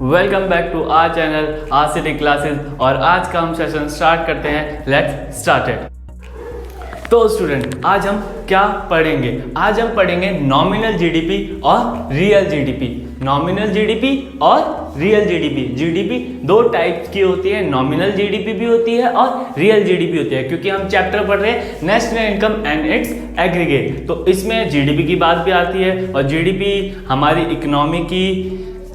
Welcome back to our channel RCT classes. और आज का हम सेशन स्टार्ट करते हैं। Let's start it. तो स्टूडेंट, आज हम क्या पढ़ेंगे? आज हम पढ़ेंगे नॉमिनल जीडीपी और रियल जीडीपी। नॉमिनल जीडीपी और रियल जीडीपी। जीडीपी दो टाइप्स की होती है, नॉमिनल जीडीपी भी होती है और रियल जीडीपी होती है, क्योंकि हम चैप्टर पढ़ रहे हैं national income and it's aggregate. तो इसमें जीडीपी की बात भी आती है और जीडीपी हमारी इकोनॉमी की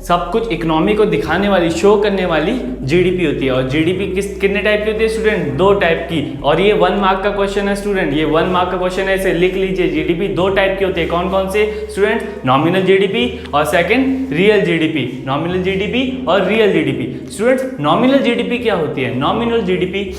सब कुछ इकोनॉमी को दिखाने वाली, शो करने वाली जीडीपी होती है। और जीडीपी कितने टाइप की होती है स्टूडेंट? दो टाइप की। और ये 1 मार्क का क्वेश्चन है स्टूडेंट, ये 1 मार्क का क्वेश्चन है, इसे लिख लीजिए। जीडीपी दो टाइप की होती है। कौन कौन से स्टूडेंट? नॉमिनल जीडीपी और second real GDP. Nominal GDP और real GDP. Student, nominal GDP क्या होती है? नॉमिनल जीडीपी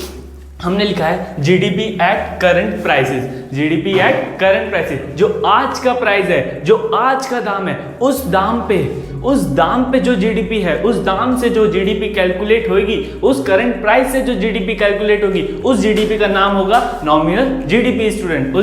हमने लिखा है GDP at current prices. GDP at current prices, जो आज का प्राइस है, जो आज का दाम है, उस दाम पे जो जीडीपी है, उस दाम से जो जीडीपी कैलकुलेट होगी, उस करंट प्राइस से जो जीडीपी कैलकुलेट होगी, उस जीडीपी का नाम होगा नॉमिनल जीडीपी स्टूडेंट।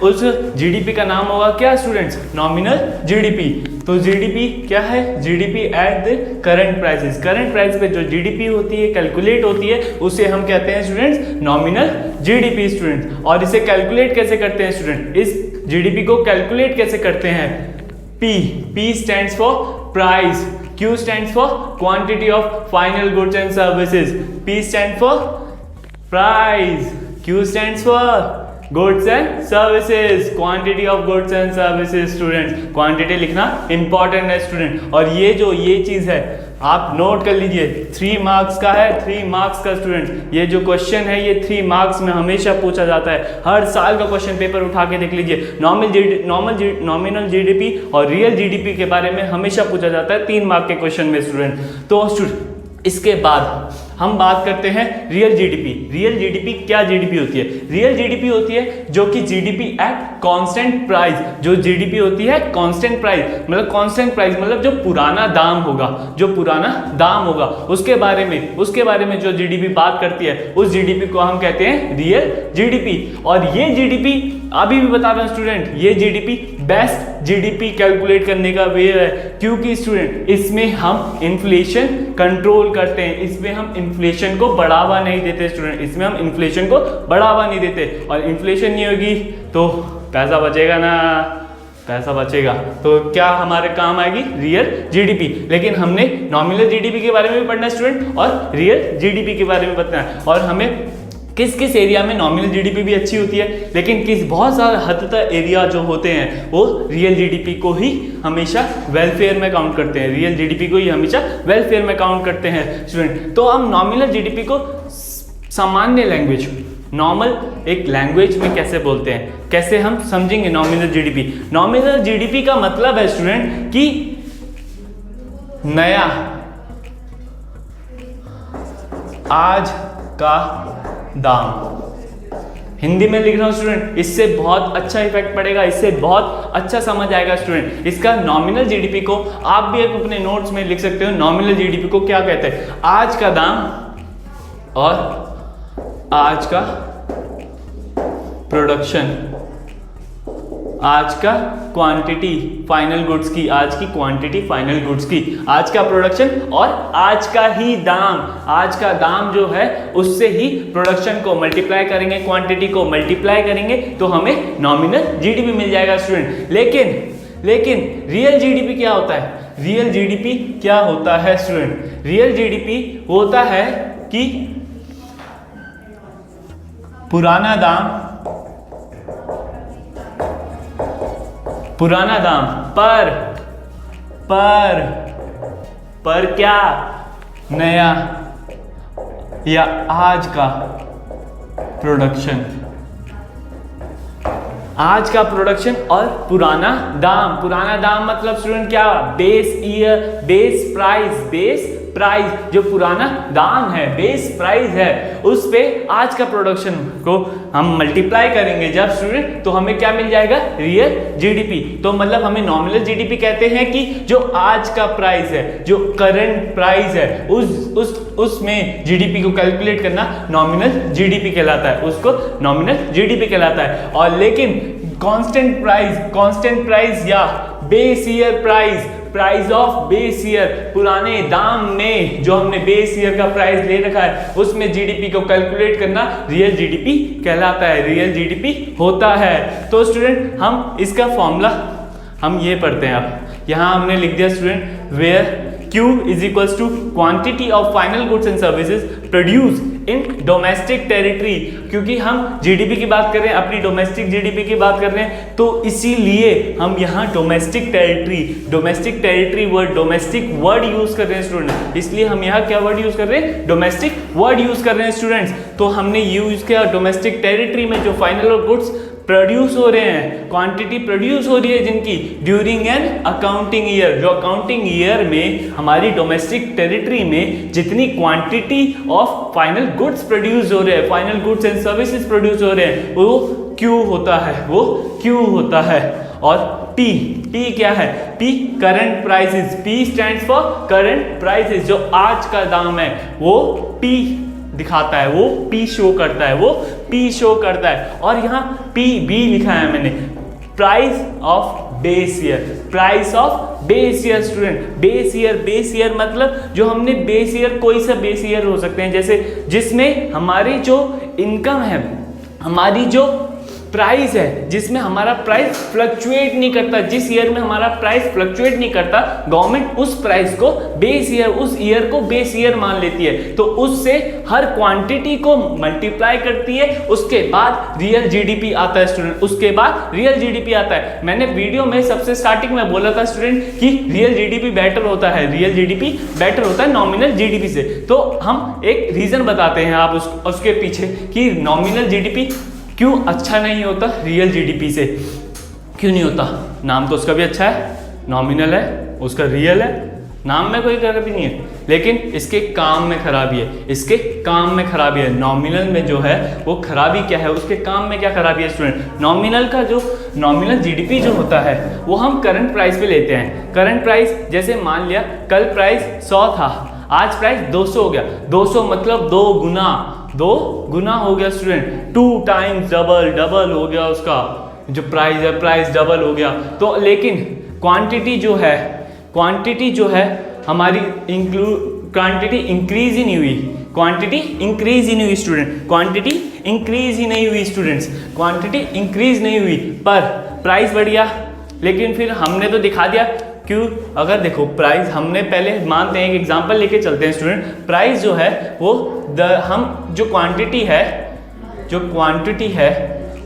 उस जीडीपी का नाम होगा क्या स्टूडेंट्स? Nominal GDP. तो जीडीपी क्या है? GDP at the current prices. Current price पे जो जीडीपी होती है, कैलकुलेट होती है, उसे हम कहते हैं स्टूडेंट्स नॉमिनल जीडीपी स्टूडेंट। और इसे कैलकुलेट कैसे करते हैं स्टूडेंट? इस जीडीपी को कैलकुलेट कैसे करते हैं? P stands for price, Q stands for quantity of final goods and services, P stands for price, Q stands for goods and services, quantity of goods and services students। quantity लिखना important है student. और ये चीज है, आप note कर लीजिए, 3 marks का है, 3 मार्क्स का स्टूडेंट। ये जो क्वेश्चन है ये 3 मार्क्स में हमेशा पूछा जाता है। हर साल का क्वेश्चन पेपर उठा के देख लीजिए। नॉमिनल जीडीपी और रियल जीडीपी के बारे में हमेशा पूछा जाता है 3 मार्क के क्वेश्चन में स्टूडेंट। तो स्टूडेंट, इसके बाद हम बात करते हैं रियल जीडीपी। रियल जीडीपी क्या जीडीपी होती है? रियल जीडीपी होती है जो कि जीडीपी एट कांस्टेंट प्राइस। जो जीडीपी होती है कांस्टेंट प्राइस, मतलब कांस्टेंट प्राइस मतलब जो पुराना दाम होगा, उसके बारे में जो जीडीपी बात करती है, उस जीडीपी को हम कहते हैं रियल जीडीपी। और ये जीडीपी, अभी भी बता रहा हूं स्टूडेंट, ये जीडीपी बेस्ट जीडीपी कैलकुलेट करने का वे है, क्योंकि स्टूडेंट इसमें हम इन्फ्लेशन कंट्रोल करते हैं, इसमें हम इन्फ्लेशन को बढ़ावा नहीं देते स्टूडेंट, इसमें हम इन्फ्लेशन को बढ़ावा नहीं देते। और इन्फ्लेशन नहीं होगी तो पैसा बचेगा ना, पैसा बचेगा तो क्या हमारे काम आएगी? Real GDP. लेकिन हमने नॉमिनल जीडीपी के बारे में भी पढ़ना है स्टूडेंट और रियल जीडीपी के बारे में बताना है। और हमें किस एरिया में नॉमिनल जीडीपी भी अच्छी होती है, लेकिन बहुत सारे हद तक एरिया जो होते हैं वो रियल जीडीपी को ही हमेशा वेलफेयर में काउंट करते हैं, रियल जीडीपी को ही हमेशा वेलफेयर में काउंट करते हैं स्टूडेंट। तो हम नॉमिनल जीडीपी को सामान्य लैंग्वेज, नॉर्मल एक लैंग्वेज में कैसे बोलते हैं, कैसे हम समझेंगे नॉमिनल जीडीपी? नॉमिनल जीडीपी का मतलब है स्टूडेंट कि नया, आज का दाम। हिंदी में लिख रहा हूं स्टूडेंट, इससे बहुत अच्छा इफेक्ट पड़ेगा, इससे बहुत अच्छा समझ आएगा स्टूडेंट। इसका नॉमिनल जीडीपी को आप भी एक अपने नोट्स में लिख सकते हो। नॉमिनल जीडीपी को क्या कहते हैं? आज का दाम और आज का प्रोडक्शन, आज का क्वांटिटी फाइनल गुड्स की, आज की क्वांटिटी फाइनल गुड्स की, आज का प्रोडक्शन और आज का ही दाम। आज का दाम जो है उससे ही प्रोडक्शन को मल्टीप्लाई करेंगे, क्वांटिटी को मल्टीप्लाई करेंगे तो हमें नॉमिनल जीडीपी मिल जाएगा स्टूडेंट। लेकिन रियल जीडीपी क्या होता है? रियल जीडीपी क्या होता है स्टूडेंट? रियल जीडीपी होता है कि पुराना दाम पर क्या? नया या आज का प्रोडक्शन। आज का प्रोडक्शन और पुराना दाम मतलब स्टूडेंट क्या? बेस ईयर, बेस प्राइस, जो पुराना दाम है, बेस प्राइस है, उस पे आज का प्रोडक्शन को हम मल्टीप्लाई करेंगे जब स्टूडेंट, तो हमें क्या मिल जाएगा? Real GDP. तो मतलब हमें नॉमिनल जीडीपी कहते हैं कि जो आज का प्राइस है, जो करंट प्राइस है, उसमें जीडीपी को कैलकुलेट करना नॉमिनल जीडीपी कहलाता है, उसको नॉमिनल जीडीपी कहलाता है। और लेकिन कांस्टेंट प्राइस या base year price price of base year, पुराने दाम में जो हमने बेस ईयर का प्राइस ले रखा है उसमें जीडीपी को कैलकुलेट करना रियल जीडीपी कहलाता है, रियल जीडीपी होता है। तो स्टूडेंट हम इसका फॉर्मूला हम ये पढ़ते हैं। अब यहाँ हमने लिख दिया student, where Q is equals to quantity of final goods and services produced in domestic territory, क्योंकि हम जीडीपी की बात कर रहे हैं, अपनी डोमेस्टिक जीडीपी की बात कर रहे हैं, तो इसीलिए हम यहाँ domestic territory word, domestic word use कर रहे हैं स्टूडेंट। इसलिए हम यहाँ क्या वर्ड यूज कर रहे हैं, डोमेस्टिक वर्ड यूज कर रहे हैं स्टूडेंट्स। तो हमने यूज किया डोमेस्टिक टेरिटरी में जो फाइनल और गुड्स प्रोड्यूस हो रहे हैं, क्वांटिटी प्रोड्यूस हो रही है जिनकी ड्यूरिंग एन अकाउंटिंग ईयर, जो अकाउंटिंग ईयर में हमारी डोमेस्टिक टेरिटरी में जितनी quantity of final goods produce हो रहे हैं, final goods and services produce हो रहे हैं, वो क्यू होता है, वो क्यू होता है। और P क्या है, P current prices, P stands for current prices, जो आज का दाम है वो P दिखाता है, वो P शो करता है, वो P शो करता है। और यहाँ PB लिखा है मैंने, price of base year, price of base year student. Base year मतलब जो हमने बेस ईयर, कोई सा बेस ईयर हो सकते हैं, जैसे जिसमें हमारी जो इनकम है, हमारी जो प्राइस है, जिसमें हमारा प्राइस फ्लक्चुएट नहीं करता, जिस ईयर में हमारा प्राइस फ्लक्चुएट नहीं करता, गवर्नमेंट उस प्राइस को बेस ईयर, उस ईयर को बेस ईयर मान लेती है, तो उससे हर क्वांटिटी को मल्टीप्लाई करती है, उसके बाद रियल जीडीपी आता है स्टूडेंट, उसके बाद रियल जीडीपी आता है। मैंने वीडियो में सबसे स्टार्टिंग में बोला था स्टूडेंट कि रियल जीडीपी बेटर होता है, रियल जीडीपी बेटर होता है नॉमिनल जीडीपी से। तो हम एक रीजन बताते हैं आप उसके पीछे कि नॉमिनल जीडीपी क्यों अच्छा नहीं होता रियल जीडीपी से, क्यों नहीं होता। नाम तो उसका भी अच्छा है, नॉमिनल है, उसका रियल है, नाम में कोई खराबी नहीं है, लेकिन इसके काम में खराबी है, इसके काम में खराबी है। नॉमिनल में जो है वो खराबी क्या है, उसके काम में क्या खराबी है स्टूडेंट। नॉमिनल का जो नॉमिनल जीडीपी जो होता है वो हम करंट प्राइस पे लेते हैं। करंट प्राइस जैसे मान लिया कल प्राइस 100 था, आज प्राइस 200 हो गया, 200 मतलब 2 गुना हो गया स्टूडेंट, 2 टाइम्स डबल हो गया उसका जो प्राइस है, प्राइस डबल हो गया। तो लेकिन क्वांटिटी जो है हमारी क्वांटिटी इंक्रीज ही नहीं हुई, क्वांटिटी इंक्रीज ही नहीं हुई स्टूडेंट, क्वांटिटी इंक्रीज ही नहीं हुई स्टूडेंट्स, क्वांटिटी इंक्रीज नहीं हुई, पर प्राइस बढ़ गया। लेकिन फिर हमने तो दिखा दिया क्यों, अगर देखो प्राइस हमने पहले मानते हैं, एक एग्जांपल लेके चलते हैं स्टूडेंट। प्राइस जो है वो हम जो क्वांटिटी है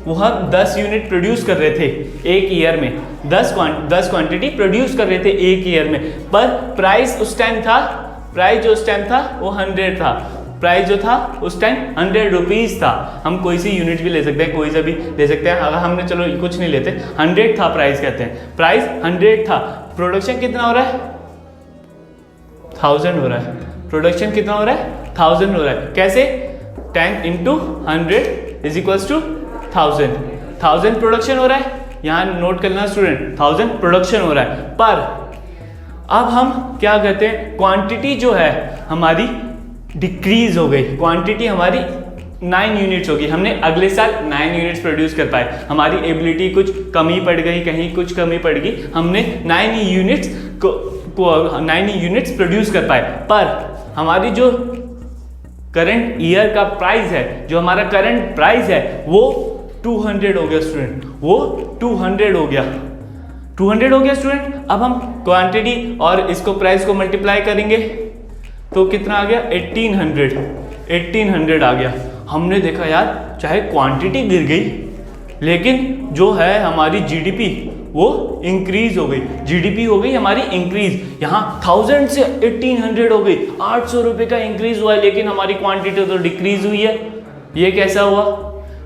वो हम 10 यूनिट प्रोड्यूस कर रहे थे एक ईयर में, 10 क्वांटिटी प्रोड्यूस कर रहे थे एक ईयर में, पर प्राइस जो उस टाइम था वो 100 था, प्राइस जो था उस टाइम 100 रुपीज़ था। हम कोई सी यूनिट भी ले सकते हैं, कोई सा भी ले सकते हैं, अगर हमने चलो कुछ नहीं लेते, 100 था प्राइस, कहते हैं प्राइस 100 था, प्रोडक्शन कितना हो रहा है 1000 हो रहा है, प्रोडक्शन कितना हो रहा है 1000 हो रहा है। कैसे, 10 × 100 इज इक्वल्स टू 1000 प्रोडक्शन हो रहा है, यहाँ नोट करना स्टूडेंट, 1000 प्रोडक्शन हो रहा है। पर अब हम क्या कहते हैं, क्वांटिटी जो है हमारी डिक्रीज हो गई, क्वांटिटी हमारी 9 यूनिट्स होगी, हमने अगले साल 9 यूनिट्स प्रोड्यूस कर पाए, हमारी एबिलिटी कुछ कमी पड़ गई, कहीं कुछ कमी पड़ गई, हमने 9 यूनिट्स प्रोड्यूस कर पाए। पर हमारी जो करंट ईयर का प्राइस है, जो हमारा करंट प्राइस है वो 200 हो गया स्टूडेंट, वो 200 हो गया, 200 हो गया स्टूडेंट। अब हम क्वांटिटी और इसको प्राइस को मल्टीप्लाई करेंगे तो कितना आ गया, 1800 आ गया। हमने देखा यार चाहे क्वांटिटी गिर गई लेकिन जो है हमारी जीडीपी वो इंक्रीज हो गई, जीडीपी हो गई हमारी इंक्रीज, यहाँ 1000 से 1800 हो गई, 800 रुपये का इंक्रीज हुआ है, लेकिन हमारी क्वांटिटी तो डिक्रीज हुई है। ये कैसा हुआ,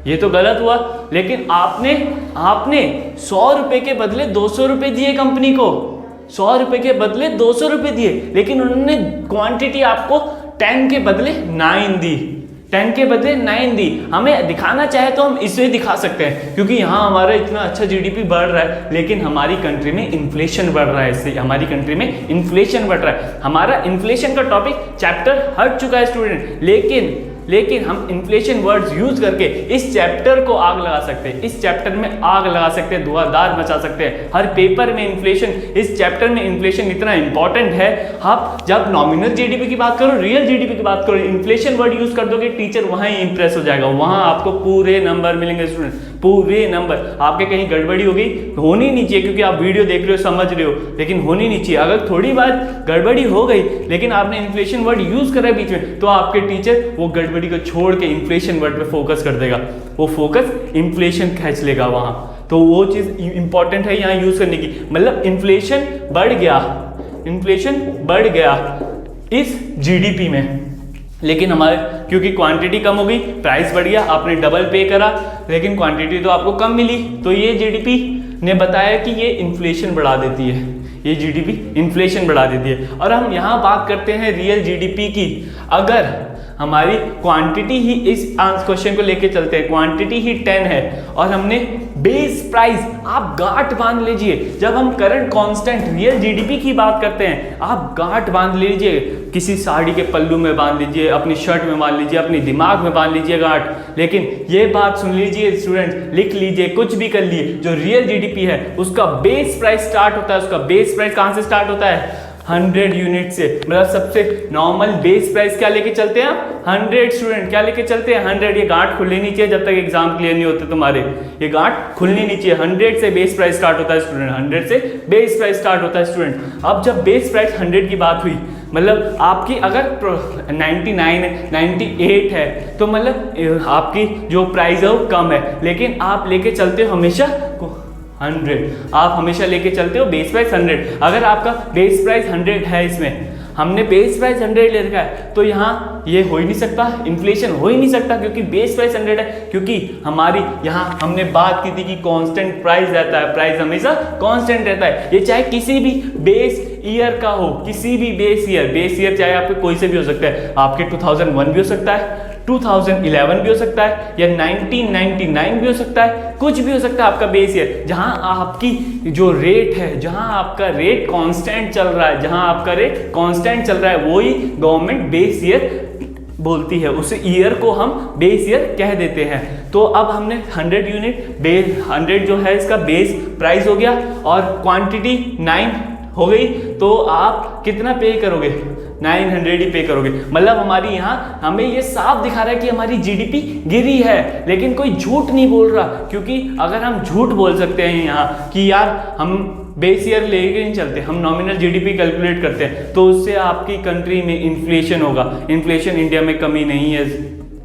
ये तो गलत हुआ। लेकिन आपने 100 रुपये के बदले 200 रुपये दिए कंपनी को, 100 रुपये के बदले 200 रुपये दिए, लेकिन उन्होंने क्वांटिटी आपको 10 के बदले 9 दी, 10 के बदले 9 दी। हमें दिखाना चाहे तो हम इसे दिखा सकते हैं, क्योंकि यहाँ हमारा इतना अच्छा जीडीपी बढ़ रहा है, लेकिन हमारी कंट्री में इन्फ्लेशन बढ़ रहा है, इससे हमारी कंट्री में इन्फ्लेशन बढ़ रहा है। हमारा इन्फ्लेशन का टॉपिक चैप्टर हट चुका है स्टूडेंट, लेकिन लेकिन हम इन्फ्लेशन वर्ड्स यूज करके इस चैप्टर को आग लगा सकते हैं, इस चैप्टर में आग लगा सकते हैं, धुआंधार मचा सकते हैं। हर पेपर में इन्फ्लेशन, इस चैप्टर में इन्फ्लेशन इतना इंपॉर्टेंट है। आप जब नॉमिनल जीडीपी की बात करो, रियल जीडीपी की बात करो, इन्फ्लेशन वर्ड यूज कर दोगे, टीचर वहां ही इंप्रेस हो जाएगा, वहां आपको पूरे नंबर मिलेंगे स्टूडेंट, पूरे नंबर। आपके कहीं गड़बड़ी हो गई, होनी नहीं चाहिए, क्योंकि आप वीडियो देख रहे हो, समझ रहे हो, लेकिन होनी नहीं चाहिए। अगर थोड़ी बात गड़बड़ी हो गई लेकिन आपने इन्फ्लेशन वर्ड यूज करा है बीच में, तो आपके टीचर वो गड़बड़ी को छोड़ के इन्फ्लेशन वर्ड पे फोकस कर देगा, वो फोकस इन्फ्लेशन खींच लेगा वहां। तो वो चीज इंपॉर्टेंट है यहाँ यूज करने की। मतलब इन्फ्लेशन बढ़ गया, इन्फ्लेशन बढ़ गया इस जीडीपी में, लेकिन हमारे क्योंकि क्वांटिटी कम हो गई, प्राइस बढ़ गया, आपने डबल पे करा, लेकिन क्वांटिटी तो आपको कम मिली, तो ये जीडीपी ने बताया कि ये इन्फ्लेशन बढ़ा देती है, ये जीडीपी इन्फ्लेशन बढ़ा देती है। और हम यहाँ बात करते हैं रियल जीडीपी की। अगर हमारी क्वांटिटी ही, इस क्वेश्चन को लेके चलते हैं, क्वांटिटी ही 10 है और हमने बेस प्राइस, आप गांठ बांध लीजिए, जब हम करंट कांस्टेंट रियल जीडीपी की बात करते हैं, आप गांठ बांध लीजिए, किसी साड़ी के पल्लू में बांध लीजिए, अपनी शर्ट में बांध लीजिए, अपने दिमाग में बांध लीजिए गांठ। लेकिन ये बात सुन लीजिए स्टूडेंट्स, लिख लीजिए, कुछ भी कर लिए, जो रियल जीडीपी है उसका बेस प्राइस स्टार्ट होता है, उसका बेस प्राइस कहां से स्टार्ट होता है? 100 यूनिट से। मतलब सबसे नॉर्मल बेस प्राइस क्या लेके चलते हैं आप? 100 स्टूडेंट, क्या लेके चलते हैं? 100। ये गांठ खुलनी नहीं चाहिए जब तक एग्जाम क्लियर नहीं होते तुम्हारे, ये गांठ खुलनी नहीं चाहिए। 100 से बेस प्राइस स्टार्ट होता है स्टूडेंट, 100 से बेस प्राइस स्टार्ट होता है स्टूडेंट। अब जब बेस प्राइस 100 की बात हुई, मतलब आपकी अगर 99 है, 98 है, तो मतलब आपकी जो प्राइस है वो कम है, लेकिन आप लेके चलते हो हमेशा 100, आप हमेशा लेके चलते हो बेस प्राइस 100। अगर आपका बेस प्राइस 100 है, इसमें हमने बेस प्राइस 100 ले रखा है, तो यहाँ ये हो ही नहीं सकता, इन्फ्लेशन हो ही नहीं सकता, क्योंकि बेस प्राइस 100 है। क्योंकि हमारी यहाँ हमने बात की थी कि कांस्टेंट प्राइस रहता है, प्राइस हमेशा कांस्टेंट रहता है, ये चाहे किसी भी बेस ईयर का हो, किसी भी बेस ईयर चाहे आपके कोई से भी हो सकता है, आपके 2001 भी हो सकता है, 2011 भी हो सकता है, या 1999 भी हो सकता है, कुछ भी हो सकता है आपका बेस ईयर। जहां आपकी जो रेट है, जहां आपका रेट कांस्टेंट चल रहा है, जहां आपका रेट कांस्टेंट चल रहा है, वही गवर्नमेंट बेस ईयर बोलती है, उस ईयर को हम बेस ईयर कह देते हैं। तो अब हमने 100 यूनिट बेस 100 जो है इसका बेस प्राइस हो गया और क्वांटिटी 9 हो गई, तो आप कितना पे करोगे? 900 ही पे करोगे। मतलब हमारी यहाँ हमें ये साफ दिखा रहा है कि हमारी जीडीपी गिरी है, लेकिन कोई झूठ नहीं बोल रहा, क्योंकि अगर हम झूठ बोल सकते हैं यहाँ कि यार हम बेस ईयर लेके नहीं चलते, हम नॉमिनल जीडीपी कैलकुलेट करते हैं, तो उससे आपकी कंट्री में इन्फ्लेशन होगा। इन्फ्लेशन इंडिया में कमी नहीं है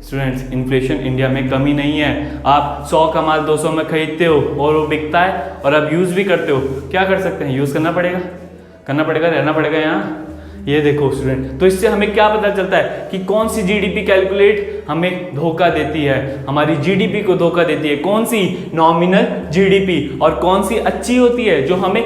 स्टूडेंट्स, इन्फ्लेशन इंडिया में कमी नहीं है। आप 100 का माल 200 में खरीदते हो और वो बिकता है और आप यूज़ भी करते हो, क्या कर सकते हैं? यूज़ करना पड़ेगा, रहना पड़ेगा यहाँ। ये देखो स्टूडेंट, तो इससे हमें क्या पता चलता है कि कौन सी जीडीपी कैलकुलेट हमें धोखा देती है, हमारी जीडीपी को धोखा देती है, कौन सी नॉमिनल जीडीपी, और कौन सी अच्छी होती है जो हमें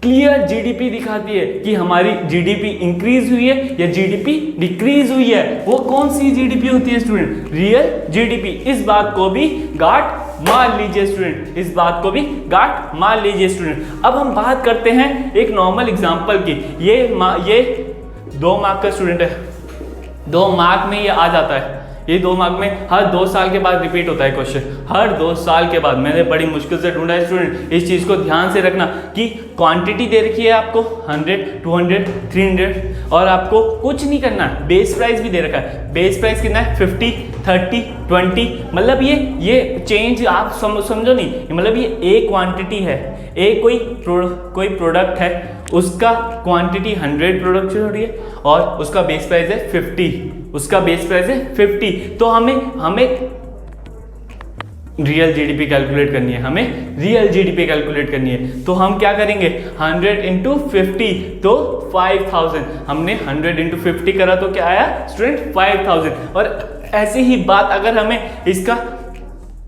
क्लियर जीडीपी दिखाती है कि हमारी जीडीपी इंक्रीज हुई है या जीडीपी डिक्रीज हुई है। वो कौन सी जीडीपी होती है स्टूडेंट? Real GDP. इस बात को भी गांठ मान लीजिए स्टूडेंट, इस बात को भी गांठ मान लीजिए स्टूडेंट। अब हम बात करते हैं एक नॉर्मल एग्जांपल की। ये 2 मार्क का स्टूडेंट है, 2 मार्क में ये आ जाता है, ये 2 मार्क में हर 2 साल के बाद रिपीट होता है क्वेश्चन, हर 2 साल के बाद। मैंने बड़ी मुश्किल से ढूंढा है स्टूडेंट, इस चीज़ को ध्यान से रखना कि क्वांटिटी दे रखी है आपको 100, 200, 300, और आपको कुछ नहीं करना, बेस प्राइस भी दे रखा है। बेस प्राइस कितना है? 50, 30, 20। मतलब ये चेंज आप समझो नहीं, मतलब ये एक क्वांटिटी है, एक कोई प्रोडक्ट है, उसका क्वांटिटी 100 प्रोडक्शन हो रही है और उसका बेस प्राइस है 50, उसका बेस प्राइस है 50। तो हमें रियल जीडीपी कैलकुलेट करनी है, हमें रियल जीडीपी कैलकुलेट करनी है। तो हम क्या करेंगे? 100 इंटू 50, तो 5000। हमने 100 इंटू 50 करा तो क्या आया स्टूडेंट? 5000। और ऐसी ही बात अगर हमें इसका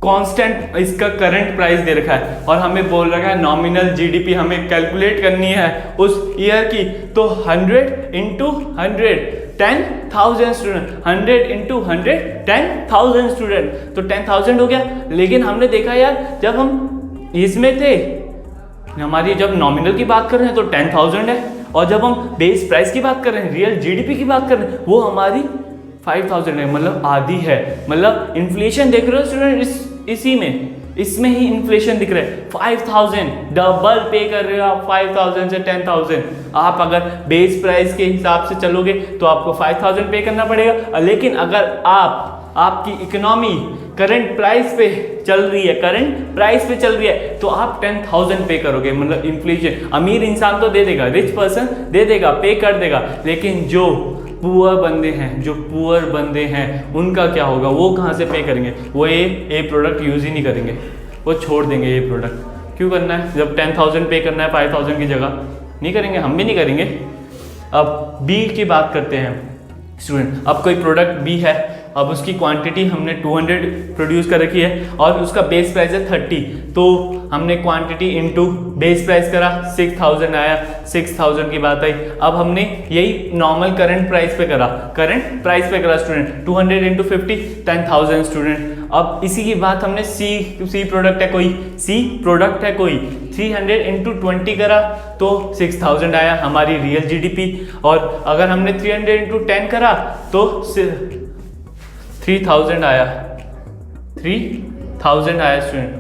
कांस्टेंट, इसका करंट प्राइस दे रखा है और हमें बोल रखा है नॉमिनल जीडीपी हमें कैलकुलेट करनी है उस ईयर की, तो 100 इंटू 100 10,000 स्टूडेंट, 100 इंटू 100 10,000 स्टूडेंट, तो 10,000 हो गया। लेकिन हमने देखा यार, जब हम इसमें थे, हमारी जब नॉमिनल की बात कर रहे हैं तो 10,000 है, और जब हम बेस प्राइस की बात कर रहे हैं, रियल जीडीपी की बात कर रहे हैं, वो हमारी 5000 है, मतलब आधी है। मतलब इन्फ्लेशन देख रहे हो स्टूडेंट, इसी में इसमें ही इन्फ्लेशन दिख रहा है। 5000 डबल पे कर रहे हो आप 5000 से 10,000। आप अगर बेस प्राइस के हिसाब से चलोगे तो आपको 5000 पे करना पड़ेगा, लेकिन अगर आपकी इकोनॉमी करंट प्राइस पे चल रही है, तो आप 10,000 पे करोगे। मतलब इन्फ्लेशन, अमीर इंसान तो दे देगा, रिच पर्सन दे देगा, पे कर देगा, लेकिन जो पुअर बंदे हैं उनका क्या होगा, वो कहाँ से पे करेंगे? वो ये प्रोडक्ट यूज़ ही नहीं करेंगे, वो छोड़ देंगे ये प्रोडक्ट। क्यों करना है जब 10,000 पे करना है 5,000 की जगह? नहीं करेंगे, हम भी नहीं करेंगे। अब बी की बात करते हैं स्टूडेंट। अब कोई प्रोडक्ट बी है, अब उसकी क्वांटिटी हमने 200 प्रोड्यूस कर रखी है और उसका बेस प्राइस है 30, तो हमने क्वांटिटी इनटू बेस प्राइस करा, 6000 आया, 6000 की बात आई। अब हमने यही नॉर्मल करंट प्राइस पे करा स्टूडेंट, 200 इंटू 50 10,000 स्टूडेंट। अब इसी की बात हमने सी प्रोडक्ट है कोई 300 इंटू 20 करा तो 6000 आया हमारी रियल जीडीपी। और अगर हमने 300 इंटू 10 करा तो 3000 आया स्टूडेंट,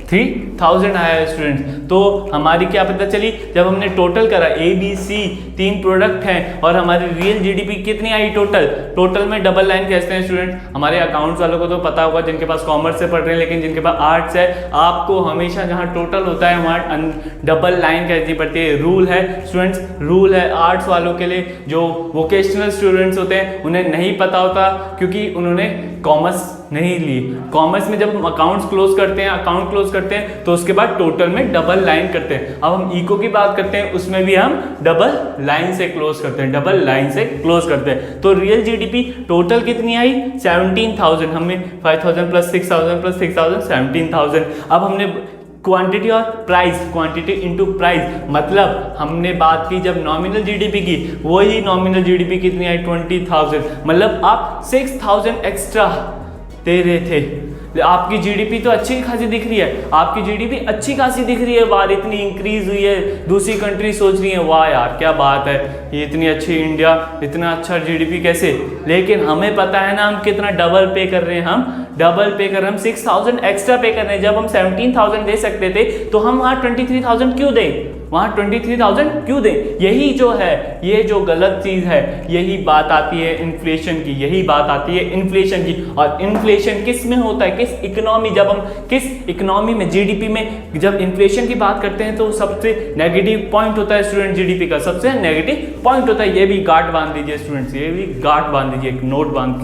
3000 आया स्टूडेंट। तो हमारी क्या पता चली, जब हमने टोटल करा ABC 3 प्रोडक्ट हैं और हमारी रियल जीडीपी कितनी आई टोटल में डबल लाइन खींचते हैं स्टूडेंट। हमारे अकाउंट्स वालों को तो पता होगा, जिनके पास कॉमर्स से पढ़ रहे हैं, लेकिन जिनके पास आर्ट्स है, आपको हमेशा जहाँ टोटल होता है वहाँ डबल लाइन खींचनी पड़ती है। रूल है स्टूडेंट्स, रूल है आर्ट्स वालों के लिए। जो वोकेशनल स्टूडेंट्स होते हैं उन्हें नहीं पता होता, क्योंकि उन्होंने कॉमर्स नहीं ली। कॉमर्स में जब हम अकाउंट क्लोज करते हैं तो उसके बाद टोटल में डबल लाइन करते हैं। अब हम इको की बात करते हैं, उसमें भी हम डबल लाइन से क्लोज करते हैं। तो रियल जीडीपी टोटल कितनी आई? 17,000। हमने 5,000 प्लस 6,000 प्लस 6,000 17,000। अब हमने क्वांटिटी और प्राइस, क्वांटिटी इनटू प्राइस, मतलब हमने बात की जब नॉमिनल जीडीपी की, वही नॉमिनल जीडीपी कितनी आई? 20,000। मतलब आप 6,000 एक्स्ट्रा दे रहे थे। आपकी जीडीपी तो अच्छी खासी दिख रही है, वाह इतनी इंक्रीज हुई है, दूसरी कंट्री सोच रही है वाह यार क्या बात है, ये इतनी अच्छी इंडिया, इतना अच्छा जीडीपी कैसे? लेकिन हमें पता है ना हम कितना डबल पे कर रहे हैं, हम 6,000 एक्स्ट्रा पे कर रहे हैं। जब हम 17,000 दे सकते थे तो हम वहाँ 23,000 क्यों दें? यही जो है, ये जो गलत चीज है, यही बात आती है इन्फ्लेशन की। और इन्फ्लेशन किस में होता है? किस इकोनॉमी में, जीडीपी में जब इन्फ्लेशन की बात करते हैं तो सबसे नेगेटिव पॉइंट होता है स्टूडेंट, जीडीपी का सबसे नेगेटिव पॉइंट होता है। ये भी गांठ बांध दीजिए स्टूडेंट्स, एक नोट बांध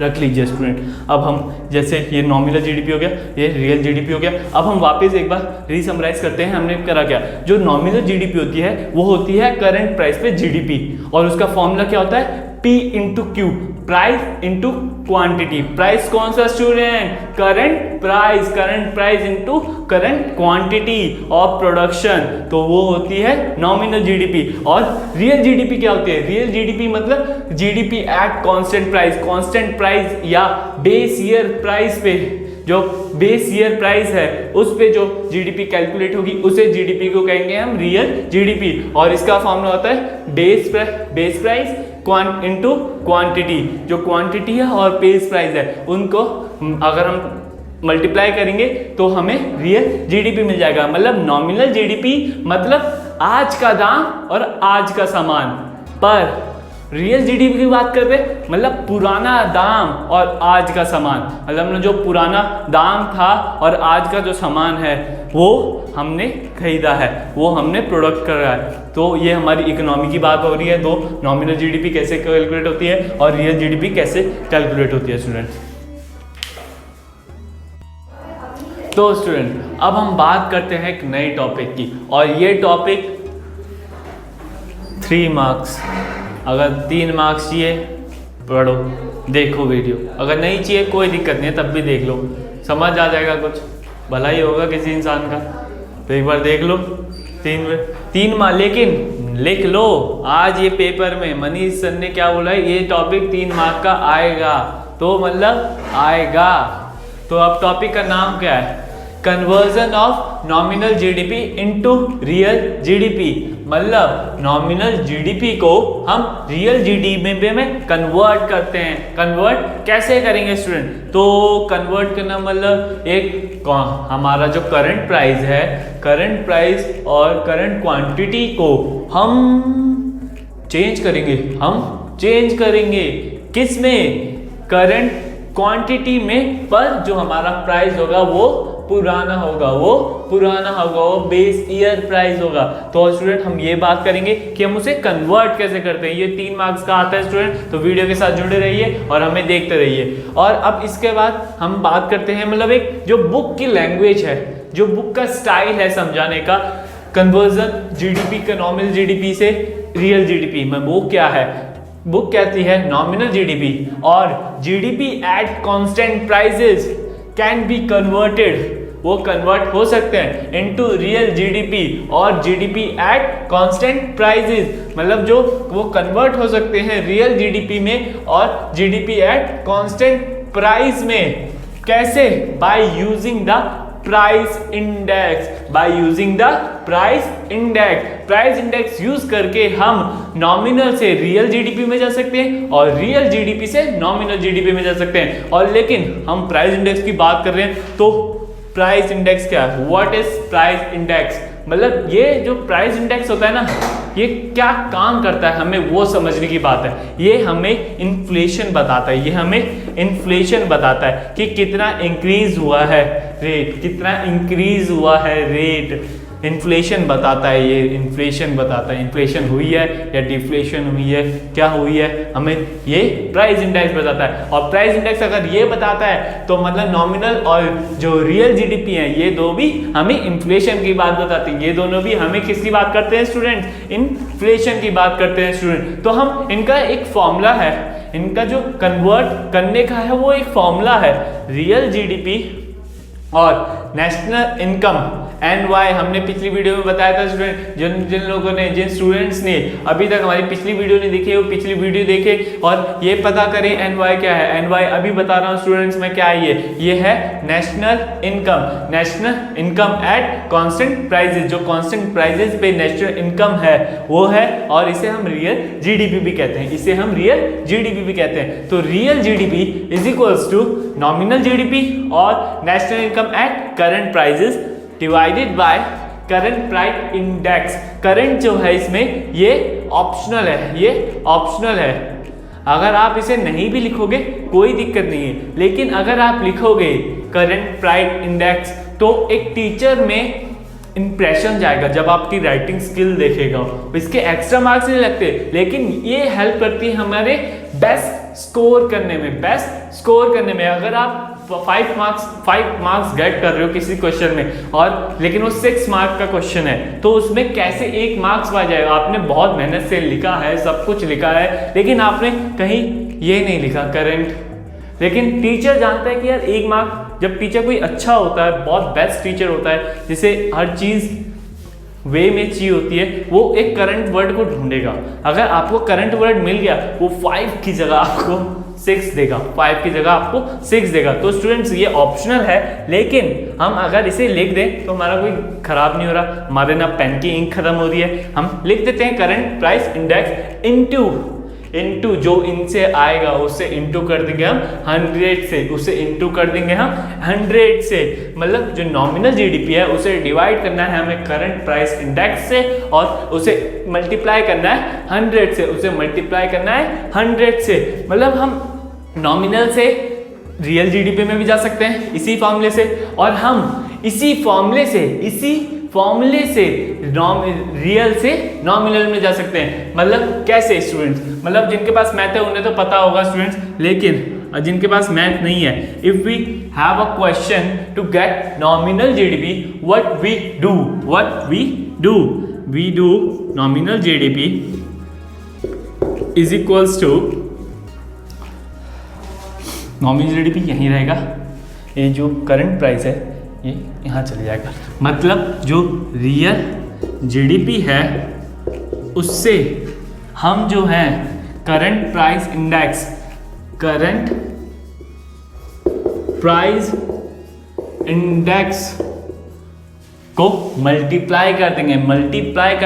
रख लीजिए स्टूडेंट। अब हम जैसे ये नॉमिनल जीडीपी हो गया, ये रियल जीडीपी हो गया। अब हम वापस एक बार रीसमराइज करते हैं, हमने करा क्या? जो नॉमिनल जीडीपी होती है वो होती है करंट प्राइस पे जीडीपी, और उसका फॉर्मूला क्या होता है? P into Q, price into quantity. Price कौन सा student? Current price into current quantity of production, तो वो होती है नॉमिनल जीडीपी। और रियल जीडीपी क्या होती है? रियल जीडीपी मतलब जीडीपी एट कांस्टेंट प्राइस या बेस ईयर प्राइस पे, जो बेस ईयर प्राइस है उस पे जो जीडीपी कैलकुलेट होगी उसे जीडीपी को कहेंगे हम रियल जीडीपी। और इसका फॉर्मूला होता है बेस प्राइस इंटू क्वांटिटी। जो क्वांटिटी है और बेस प्राइस है उनको अगर हम मल्टीप्लाई करेंगे तो हमें रियल जीडीपी मिल जाएगा। मतलब नॉमिनल जीडीपी मतलब आज का दाम और आज का सामान, पर रियल जीडीपी की बात करते हैं मतलब पुराना दाम और आज का सामान। मतलब जो पुराना दाम था और आज का जो सामान है वो हमने खरीदा है, वो हमने प्रोडक्ट करा है। तो ये हमारी इकोनॉमी की बात हो रही है। तो नॉमिनल जीडीपी कैसे कैलकुलेट होती है और रियल जीडीपी कैसे कैलकुलेट होती है स्टूडेंट। तो स्टूडेंट अब हम बात करते हैं एक नए टॉपिक की, और ये टॉपिक 3 मार्क्स। अगर 3 मार्क्स चाहिए पढ़ो, देखो वीडियो, अगर नहीं चाहिए कोई दिक्कत नहीं है, तब भी देख लो, समझ आ जाएगा, कुछ भला ही होगा किसी इंसान का। तो एक बार देख लो 3 मार्क्स, लेकिन लिख लो आज ये पेपर में मनीष सर ने क्या बोला है, ये टॉपिक 3 मार्क्स का आएगा, तो मतलब आएगा। तो अब टॉपिक का नाम क्या है? Conversion of nominal GDP into real GDP, मतलब नॉमिनल जीडीपी को हम रियल जीडीपी में कन्वर्ट करते हैं। कन्वर्ट कैसे करेंगे स्टूडेंट? तो कन्वर्ट करना मतलब एक हमारा जो करंट प्राइस है, करंट प्राइस और करंट क्वांटिटी को हम चेंज करेंगे किस में? करंट क्वांटिटी में, पर जो हमारा प्राइस होगा वो पुराना होगा, वो बेस ईयर प्राइस होगा। तो स्टूडेंट हम ये बात करेंगे कि हम उसे कन्वर्ट कैसे करते हैं। ये 3 मार्क्स का आता है स्टूडेंट, तो वीडियो के साथ जुड़े रहिए और हमें देखते रहिए। और अब इसके बाद हम बात करते हैं, मतलब एक जो बुक की लैंग्वेज है, जो बुक का स्टाइल है समझाने का, कन्वर्जन जीडीपी का नॉमिनल जीडीपी से रियल जीडीपी में वो क्या है? बुक कहती है नॉमिनल जीडीपी और GDP at constant prices can be converted, वो कन्वर्ट हो सकते हैं इनटू रियल जीडीपी और जीडीपी एट कांस्टेंट प्राइसेस, मतलब जो वो कन्वर्ट हो सकते हैं रियल जीडीपी में और जीडीपी एट कांस्टेंट प्राइस में। कैसे? By using the price index, price index use करके हम नॉमिनल से रियल जीडीपी में जा सकते हैं और रियल जीडीपी से नॉमिनल जीडीपी में जा सकते हैं। और लेकिन हम प्राइस इंडेक्स की बात कर रहे हैं, तो प्राइस इंडेक्स क्या है? What is price index? मतलब ये जो प्राइस इंडेक्स होता है ना, ये क्या काम करता है हमें वो समझने की बात है। ये हमें इन्फ्लेशन बताता है, कि कितना इंक्रीज हुआ है रेट, इन्फ्लेशन बताता है। ये इन्फ्लेशन बताता है, इन्फ्लेशन हुई है या डिफ्लेशन हुई है, क्या हुई है, हमें ये प्राइस इंडेक्स बताता है। और प्राइस इंडेक्स अगर ये बताता है तो मतलब नॉमिनल और जो रियल जीडीपी है, ये दो भी हमें इन्फ्लेशन की बात बताती है। ये दोनों भी हमें किसकी बात करते हैं स्टूडेंट? इन्फ्लेशन की बात करते हैं स्टूडेंट। तो हम इनका एक फॉर्मूला है, इनका जो कन्वर्ट करने का है वो एक फॉर्मूला है, रियल जीडीपी और नेशनल इनकम NY। हमने पिछली वीडियो में बताया था स्टूडेंट, जिन स्टूडेंट्स ने अभी तक हमारी पिछली वीडियो नहीं देखी है, वो पिछली वीडियो देखे और ये पता करें NY क्या है। NY अभी बता रहा हूँ स्टूडेंट्स में क्या है। ये है national income at constant prices, जो कांस्टेंट प्राइसेस पे नेशनल इनकम है वो है, और इसे हम रियल जीडीपी भी कहते हैं। तो real GDP is equals to nominal GDP और national income at current prices divided by current price index. Current जो है इसमें ये ऑप्शनल है, अगर आप इसे नहीं भी लिखोगे कोई दिक्कत नहीं है, लेकिन अगर आप लिखोगे करंट प्राइस इंडेक्स तो एक टीचर में इंप्रेशन जाएगा जब आपकी राइटिंग स्किल देखेगा। इसके एक्स्ट्रा मार्क्स नहीं लगते, लेकिन ये हेल्प करती है हमारे बेस्ट स्कोर करने में। अगर आप 5 मार्क्स गेट कर रहे हो किसी क्वेश्चन में, और लेकिन वो 6 मार्क का क्वेश्चन है, तो उसमें कैसे 1 मार्क्स पा जाएगा? आपने बहुत मेहनत से लिखा है, सब कुछ लिखा है, लेकिन आपने कहीं ये नहीं लिखा करंट। लेकिन टीचर जानता है कि यार 1 मार्क, जब टीचर कोई अच्छा होता है, बहुत बेस्ट टीचर होता है, जिसे हर चीज़ वे में चाहिए होती है, वो एक करंट वर्ड को ढूंढेगा। अगर आपको करंट वर्ड मिल गया, वो 5 की जगह आपको 6 देगा। तो स्टूडेंट्स ये ऑप्शनल है, लेकिन हम अगर इसे लिख दें तो हमारा कोई खराब नहीं हो रहा, हमारे ना पेन की इंक खत्म हो रही है। हम लिख देते हैं करंट प्राइस इंडेक्स इनटू जो इनसे आएगा उससे इंटू कर देंगे हम 100 से, मतलब जो नॉमिनल जीडीपी है उसे डिवाइड करना है हमें करंट प्राइस इंडेक्स से, और उसे मल्टीप्लाई करना है 100 से। मतलब हम नॉमिनल से रियल जीडीपी में भी जा सकते हैं इसी फॉर्मूले से, और हम इसी फॉर्मूले से रियल से नॉमिनल में जा सकते हैं। मतलब कैसे स्टूडेंट्स? मतलब जिनके पास मैथ है उन्हें तो पता होगा स्टूडेंट्स, लेकिन जिनके पास मैथ नहीं है, if we have a question to get nominal GDP, what we do nominal GDP is equals to, nominal GDP यहीं रहेगा, ये जो करंट प्राइस है ये यहाँ चले जाएगा। मतलब जो रियल जीडीपी है उससे हम जो है करंट प्राइस इंडेक्स को मल्टीप्लाई कर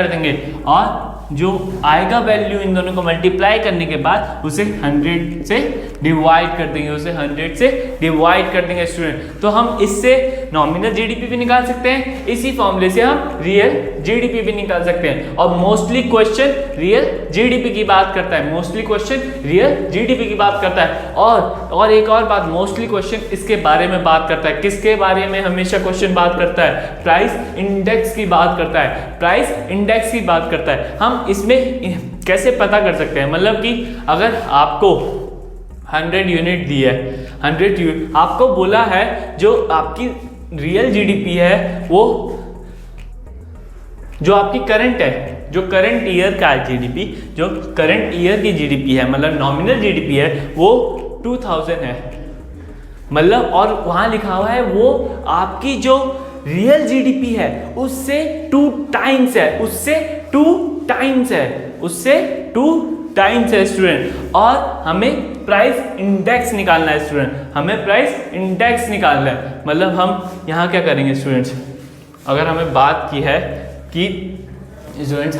देंगे और जो आएगा वैल्यू इन दोनों को मल्टीप्लाई करने के बाद उसे 100 से डिवाइड कर देंगे स्टूडेंट। तो हम इससे नॉमिनल जीडीपी भी निकाल सकते हैं, इसी फॉर्मूले से हम रियल जीडीपी भी निकाल सकते हैं। और मोस्टली क्वेश्चन रियल जीडीपी की बात करता है, और एक और बात, मोस्टली क्वेश्चन इसके बारे में बात करता है। किसके बारे में हमेशा क्वेश्चन बात करता है? प्राइस इंडेक्स की बात करता है। हम इसमें कैसे पता कर सकते हैं? मतलब कि अगर आपको 100 यूनिट दी है, 100 यूनिट आपको बोला है, जो आपकी रियल जीडीपी है वो जो आपकी करंट है, जो करंट ईयर का जीडीपी, जो करंट ईयर की जीडीपी है, मतलब नॉमिनल जीडीपी है, वो 2000 है। मतलब और वहां लिखा हुआ है वो आपकी जो रियल जीडीपी है उससे 2 टाइम्स है स्टूडेंट। और हमें प्राइस इंडेक्स निकालना है स्टूडेंट, मतलब हम यहाँ क्या करेंगे स्टूडेंट्स? अगर हमें बात की है कि स्टूडेंट्स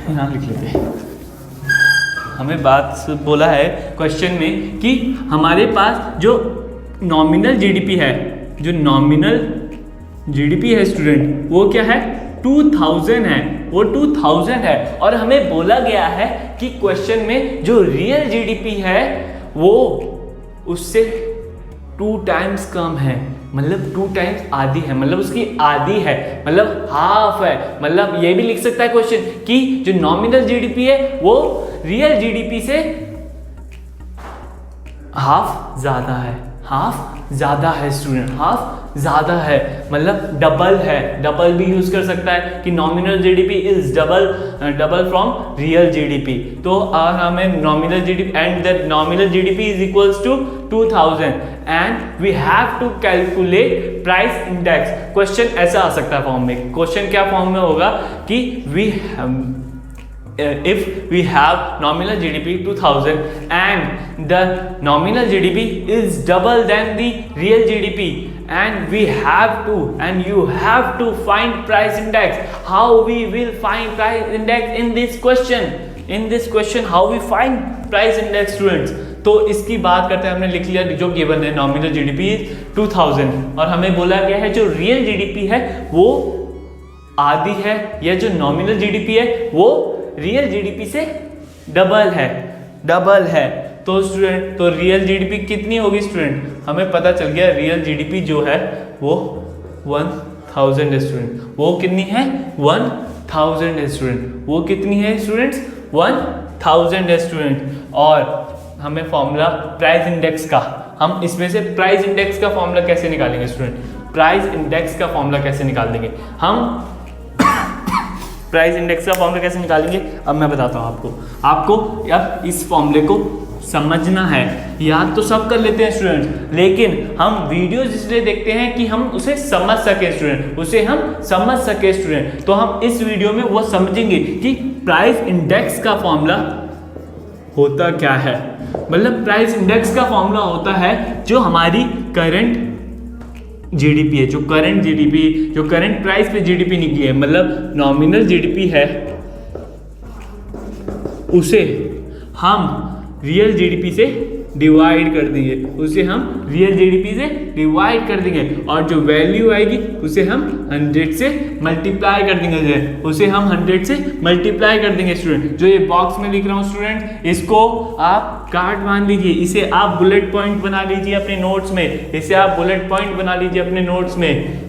यहाँ लिख लेते हैं, हमें बात बोला है क्वेश्चन में कि हमारे पास जो नॉमिनल जीडीपी है, स्टूडेंट, वो क्या है? 2000 है। और हमें बोला गया है कि क्वेश्चन में जो रियल जीडीपी है वो उससे 2 टाइम्स कम है, मतलब 2 टाइम्स आधी है, मतलब उसकी आधी है, मतलब हाफ है। मतलब ये भी लिख सकता है क्वेश्चन कि जो नॉमिनल जीडीपी है वो रियल जीडीपी से हाफ ज़्यादा है स्टूडेंट, हाफ ज़्यादा है, मतलब डबल है। डबल भी यूज़ कर सकता है कि nominal GDP is double from real GDP. तो हमें nominal GDP and the nominal GDP is equals to 2000 and we have to calculate price index. Question ऐसा आ सकता है फॉर्म में। क्वेश्चन क्या फॉर्म में होगा कि if we have nominal GDP 2000 and the nominal GDP is double than the real GDP and you have to find price index. How we will find price index in this question? How we find price index students? तो इसकी बात करते हैं, हमने लिख लिया जो given है नॉमिनल जीडीपी 2000 और हमें बोला गया है जो रियल जीडीपी है वो आधी है, या जो नॉमिनल जीडीपी है वो रियल जीडीपी से डबल है। तो स्टूडेंट तो रियल जीडीपी कितनी होगी स्टूडेंट? हमें पता चल गया रियल जीडीपी जो है वो 1000 है स्टूडेंट। वो कितनी है? 1000 है स्टूडेंट। वो कितनी है स्टूडेंट्स? 1000 है स्टूडेंट। और हमें फॉर्मूला प्राइस इंडेक्स का, हम इसमें से प्राइस इंडेक्स का फॉर्मूला कैसे निकालेंगे स्टूडेंट? प्राइस इंडेक्स का फॉर्मूला कैसे निकाल देंगे हम? प्राइस इंडेक्स का फॉर्मूला कैसे निकालेंगे अब मैं बताता हूँ आपको अब इस फॉर्मूले को समझना है। याद तो सब कर लेते हैं स्टूडेंट्स, लेकिन हम वीडियोज इसलिए देखते हैं कि हम उसे समझ सके स्टूडेंट। तो हम इस वीडियो में वो समझेंगे कि प्राइस इंडेक्स का फॉर्मूला होता क्या है। मतलब प्राइस इंडेक्स का फॉर्मूला होता है जो हमारी करंट जीडीपी है, जो करंट प्राइस पे जीडीपी निकली है, मतलब नॉमिनल जीडीपी है, उसे हम रियल जीडीपी से डिवाइड कर देंगे, और जो वैल्यू आएगी उसे हम 100 से मल्टीप्लाई कर देंगे स्टूडेंट। जो ये बॉक्स में लिख रहा हूँ स्टूडेंट, इसको आप कार्ड मान लीजिए, इसे आप बुलेट पॉइंट बना लीजिए अपने नोट्स में।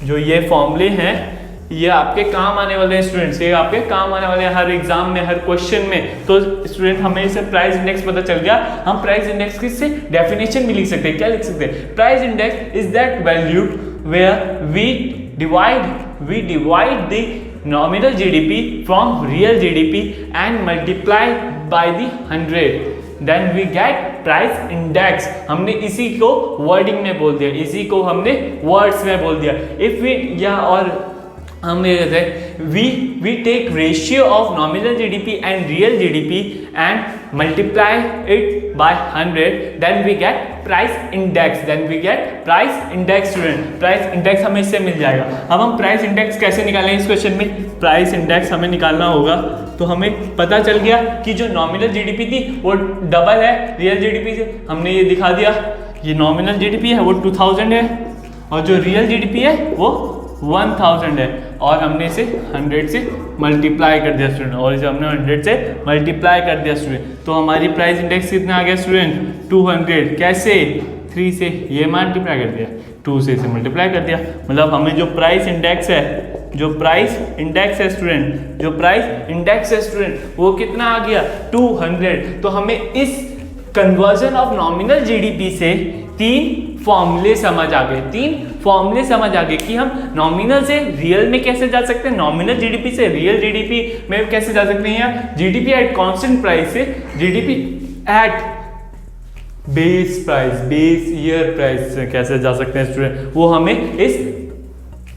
जो ये फॉर्मूले हैं ये आपके काम आने वाले हैं स्टूडेंट्स, ये आपके काम आने वाले हैं हर एग्जाम में, हर क्वेश्चन में। तो स्टूडेंट हमें इसे प्राइस इंडेक्स पता चल गया, हम प्राइस इंडेक्स की से डेफिनेशन भी लिख सकते हैं। क्या लिख सकते हैं? Price index is that value where we divide the nominal GDP from real GDP and multiply by the 100 then we get price index. हमने इसी को वर्डिंग में बोल दिया, इसी को हमने वर्ड्स में बोल दिया। इफ वी या हम ये कहते हैं we take ratio of nominal GDP and real GDP and multiply it by 100, then we get price index. Student, price index हमें इससे मिल जाएगा। अब हम प्राइस इंडेक्स कैसे निकालें इस क्वेश्चन में? प्राइस इंडेक्स हमें निकालना होगा, तो हमें पता चल गया कि जो नॉमिनल जीडीपी थी वो डबल है रियल जीडीपी से। हमने ये दिखा दिया, ये नॉमिनल जीडीपी है वो 2000 है और जो रियल जीडीपी है वो 1000 है, और हमने इसे 100 से मल्टीप्लाई कर दिया स्टूडेंट, और इसे हमने 100 से मल्टीप्लाई कर दिया स्टूडेंट। तो हमारी प्राइस इंडेक्स कितना आ गया स्टूडेंट? 200। कैसे? 3 से ये मल्टीप्लाई कर दिया, 2 से इसे मल्टीप्लाई कर दिया, मतलब हमें जो प्राइस इंडेक्स है स्टूडेंट वो कितना आ गया? 200। तो हमें इस कन्वर्जन ऑफ नॉमिनल जीडीपी से 3 फॉर्मूले समझ आ गए कि हम नॉमिनल से रियल में कैसे जा सकते हैं, नॉमिनल जीडीपी से रियल जीडीपी में कैसे जा सकते हैं, या जीडीपी एट कांस्टेंट प्राइस से GDP at base year price से कैसे जा सकते हैं स्टूडेंट, वो हमें इस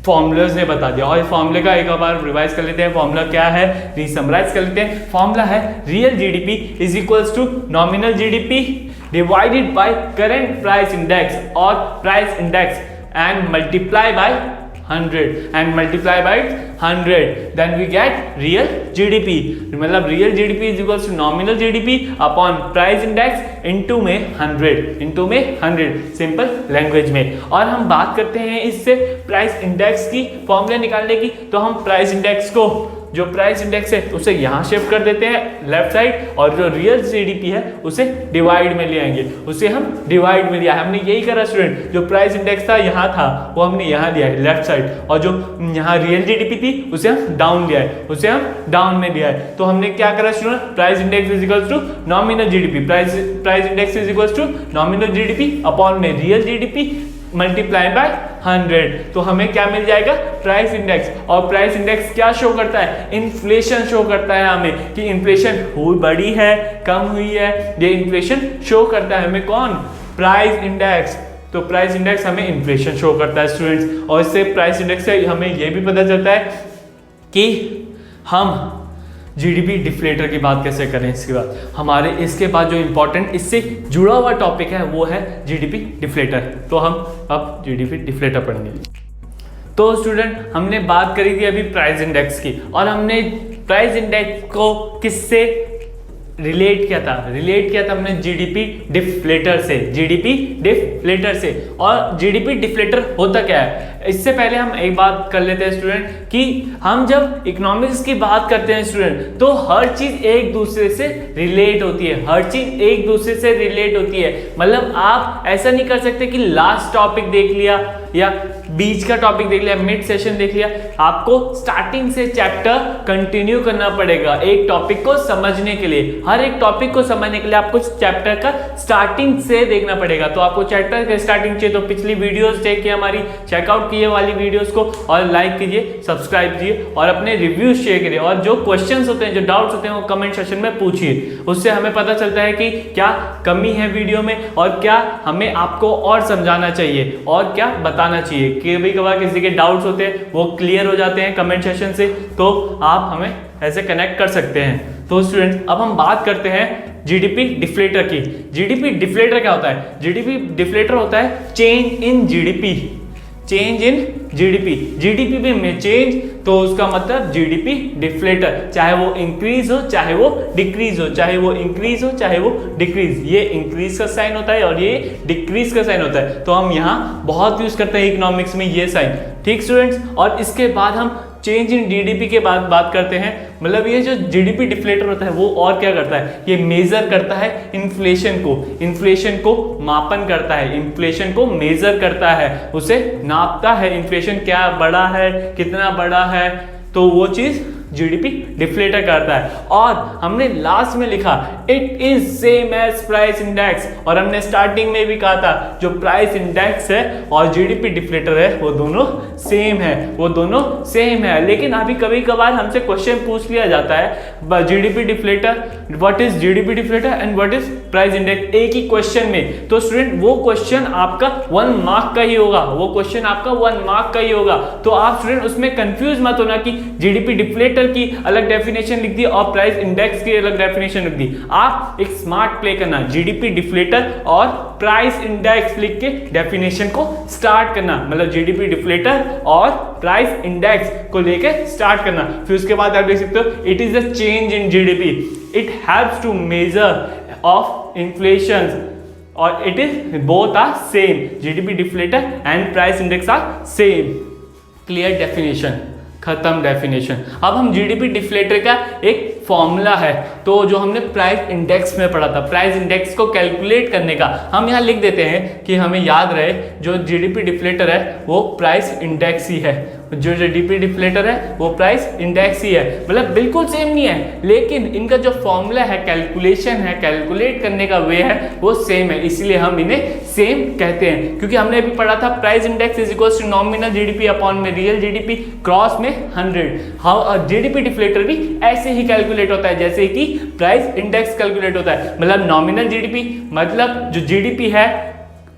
फॉर्मूलाज ने बता दिया। और इस फॉर्मूले का एक बार रिवाइज कर लेते हैं। फॉर्मूला क्या है, रीसमराइज कर लेते हैं। फॉर्मूला है real GDP is equals to nominal GDP divided by current price index और price index and multiply by 100 then we get real GDP. मतलब real GDP is equals to nominal GDP upon price index into में 100 simple language में। और हम बात करते हैं इससे प्राइस इंडेक्स की फॉर्मूला निकालने की, तो हम प्राइस इंडेक्स को, जो प्राइस इंडेक्स है उसे यहाँ शिफ्ट कर देते हैं लेफ्ट साइड, और जो रियल जीडीपी है उसे डिवाइड में ले आएंगे, उसे हम डिवाइड में लिया है। हमने यही करा स्टूडेंट, जो प्राइस इंडेक्स था यहाँ था वो हमने यहाँ लिया है लेफ्ट साइड, और जो यहाँ रियल जीडीपी थी उसे हम डाउन लिया में लिया है। तो हमने क्या करा student, price index is equals to nominal GDP, price index is equals to nominal GDP upon में रियल जीडीपी मल्टीप्लाई बाय 100। तो हमें क्या मिल जाएगा, प्राइस इंडेक्स। और प्राइस इंडेक्स क्या शो करता है, इन्फ्लेशन शो करता है हमें कि इन्फ्लेशन बढ़ी है कम हुई है, ये इन्फ्लेशन शो करता है हमें। कौन? Price index. तो प्राइस इंडेक्स हमें इन्फ्लेशन शो करता है स्टूडेंट्स, और इससे प्राइस इंडेक्स से हमें यह भी पता चलता है कि हम जीडीपी डिफ्लेटर की बात कैसे करें। इसके बाद हमारे इसके बाद जो इंपॉर्टेंट इससे जुड़ा हुआ टॉपिक है वो है जीडीपी डिफ्लेटर। तो हम अब जीडीपी डिफ्लेटर पढ़ेंगे। तो स्टूडेंट, हमने बात करी थी अभी प्राइस इंडेक्स की, और हमने प्राइस इंडेक्स को किससे रिलेट किया था हमने जीडीपी डिफ्लेटर से। और जीडीपी डिफ्लेटर होता क्या है, इससे पहले हम एक बात कर लेते हैं स्टूडेंट कि हम जब इकोनॉमिक्स की बात करते हैं स्टूडेंट, तो हर चीज एक दूसरे से रिलेट होती है। मतलब आप ऐसा नहीं कर सकते कि लास्ट टॉपिक देख लिया या बीच का टॉपिक देख लिया, मिड सेशन देख लिया। आपको स्टार्टिंग से चैप्टर कंटिन्यू करना पड़ेगा एक टॉपिक को समझने के लिए। हर एक टॉपिक को समझने के लिए आपको चैप्टर का स्टार्टिंग से देखना पड़ेगा। तो आपको चैप्टर का स्टार्टिंग चाहिए तो पिछली वीडियोस देखिए, हमारी चेकआउट कीजिए वाली वीडियोस को, और लाइक कीजिए, सब्सक्राइब कीजिए, और अपने रिव्यूज शेयर करिए। और जो क्वेश्चंस होते हैं, जो डाउट्स होते हैं, वो कमेंट सेक्शन में पूछिए। उससे हमें पता चलता है कि क्या कमी है वीडियो में, और क्या हमें आपको और समझाना चाहिए, और क्या बताना चाहिए। कभी कभार किसी के डाउट्स होते हैं वो क्लियर हो जाते हैं कमेंट सेक्शन से, तो आप हमें ऐसे कनेक्ट कर सकते हैं। तो स्टूडेंट्स, अब हम बात करते हैं जीडीपी डिफ्लेटर की। जीडीपी डिफ्लेटर क्या होता है? जीडीपी डिफ्लेटर होता है चेंज इन जीडीपी। जीडीपी में चेंज, तो उसका मतलब जीडीपी डिफ्लेटर। चाहे वो इंक्रीज हो चाहे वो डिक्रीज हो, ये इंक्रीज का साइन होता है और ये डिक्रीज का साइन होता है। तो हम यहाँ बहुत यूज करते हैं इकोनॉमिक्स में ये साइन, ठीक स्टूडेंट्स। और इसके बाद हम चेंज इन जीडीपी के बाद बात करते हैं। मतलब ये जो जीडीपी डिफ्लेटर होता है वो और क्या करता है, ये मेजर करता है इन्फ्लेशन को मापन करता है, इन्फ्लेशन को मेजर करता है, उसे नापता है। इन्फ्लेशन क्या बड़ा है, कितना बड़ा है, तो वो चीज जीडीपी डिफ्लेटर करता है। और हमने लास्ट में लिखा it is same as price index, और हमने स्टार्टिंग में भी कहा था जो प्राइस इंडेक्स है और जीडीपी डिफ्लेटर है वो दोनों सेम है, वो दोनों सेम है। लेकिन अभी कभी कभार हमसे क्वेश्चन पूछ लिया जाता है GDP deflator, what is GDP deflator and what is price index, एक ही क्वेश्चन में। तो स्टूडेंट वो क्वेश्चन आपका 1 मार्क का ही होगा, वो क्वेश्चन आपका 1 मार्क का ही होगा। तो आप स्टूडेंट उसमें कंफ्यूज मत होना कि जीडीपी डिफ्लेटर की अलग डेफिनेशन लिख दी और प्राइस इंडेक्स की अलग डेफिनेशन लिख दी। आप एक स्मार्ट प्ले करना, जीडीपी डिफ्लेटर और प्राइस इंडेक्स लिख के डेफिनेशन को स्टार्ट करना, मतलब जीडीपी डिफ्लेटर और प्राइस इंडेक्स को लेके स्टार्ट करना। फिर उसके बाद आप देख सकते हो it is a change in GDP, it helps to measure of inflation, और it is both are same, GDP deflator and price index are same. Clear definition, खत्म डेफिनेशन। अब हम जीडीपी डिफ्लेटर का एक फॉर्मूला है, तो जो हमने प्राइस इंडेक्स में पढ़ा था, प्राइस इंडेक्स को कैलकुलेट करने का हम यहाँ लिख देते हैं कि हमें याद रहे जो जीडीपी डिफ्लेटर है वो प्राइस इंडेक्स ही है, जो जीडीपी डिफ्लेटर है वो प्राइस इंडेक्स ही है। मतलब बिल्कुल सेम नहीं है, लेकिन इनका जो फॉर्मूला है, कैलकुलेशन है, कैलकुलेट करने का वे है वो सेम है, इसलिए हम इन्हें सेम कहते हैं। क्योंकि हमने अभी पढ़ा था price index is equal to nominal GDP upon में रियल जीडीपी क्रॉस में 100। हाँ, जीडीपी डिफ्लेटर भी ऐसे ही कैलकुलेट होता है जैसे कि प्राइस इंडेक्स कैलकुलेट होता है। मतलब नॉमिनल जीडीपी मतलब जो जीडीपी है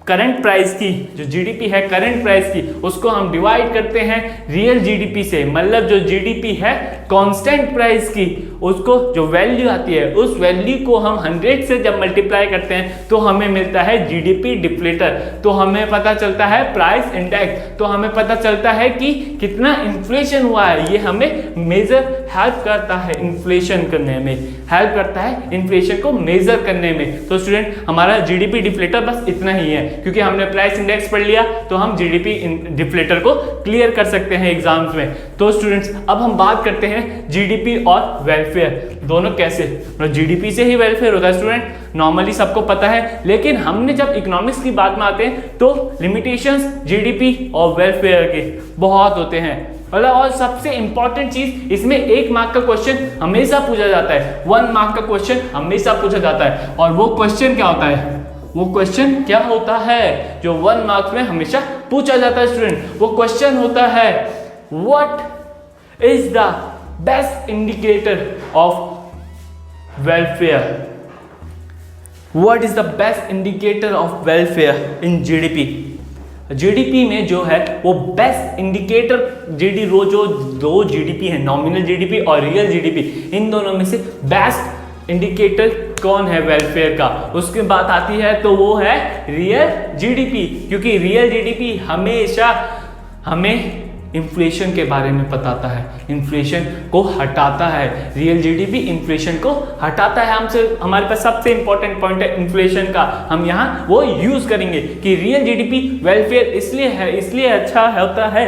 करंट प्राइस की, जो जीडीपी है करंट प्राइस की, उसको हम डिवाइड करते हैं रियल जीडीपी से। मतलब जो जीडीपी है कांस्टेंट प्राइस की, उसको जो वैल्यू आती है उस वैल्यू को हम 100 से जब मल्टीप्लाई करते हैं तो हमें मिलता है जीडीपी डिफ्लेटर। तो हमें पता चलता है प्राइस इंडेक्स, तो हमें पता चलता है कि कितना इन्फ्लेशन हुआ है। ये हमें मेजर हेल्प करता है, इन्फ्लेशन करने में हेल्प करता है, इन्फ्लेशन को मेजर करने में। तो स्टूडेंट हमारा जीडीपी डिफ्लेटर बस इतना ही है, क्योंकि हमने प्राइस इंडेक्स पढ़ लिया तो हम जीडीपी डिफ्लेटर को क्लियर कर सकते हैं एग्जाम्स में। तो स्टूडेंट्स अब हम बात करते हैं जीडीपी और वेलफेयर, दोनों कैसे, मतलब जीडीपी से ही वेलफेयर होता है स्टूडेंट, नॉर्मली सबको पता है। लेकिन हमने जब इकोनॉमिक्स की बात में आते हैं तो लिमिटेशंस जीडीपी और वेलफेयर के बहुत होते हैं। मतलब और सबसे इंपॉर्टेंट चीज इसमें 1 मार्क का क्वेश्चन हमेशा पूछा जाता है, 1 मार्क का क्वेश्चन हमेशा पूछा जाता है। और वो क्वेश्चन क्या होता है, वो क्वेश्चन क्या होता है जो 1 मार्क्स में हमेशा पूछा जाता है स्टूडेंट? वो क्वेश्चन होता है what is the best indicator of welfare, what is the best indicator of welfare in GDP. GDP में जो है वो बेस्ट इंडिकेटर जो दो जीडीपी है, नॉमिनल जीडीपी और रियल जीडीपी, इन दोनों में से बेस्ट इंडिकेटर कौन है वेलफेयर का, उसकी बात आती है तो वो है रियल जीडीपी। क्योंकि रियल जीडीपी हमेशा हमें इन्फ्लेशन के बारे में बताता है, इन्फ्लेशन को हटाता है। रियल जीडीपी इन्फ्लेशन को हटाता है हमसे। हमारे पास सबसे इंपॉर्टेंट पॉइंट है इन्फ्लेशन का, हम यहाँ वो यूज करेंगे कि रियल जीडीपी वेलफेयर इसलिए अच्छा होता है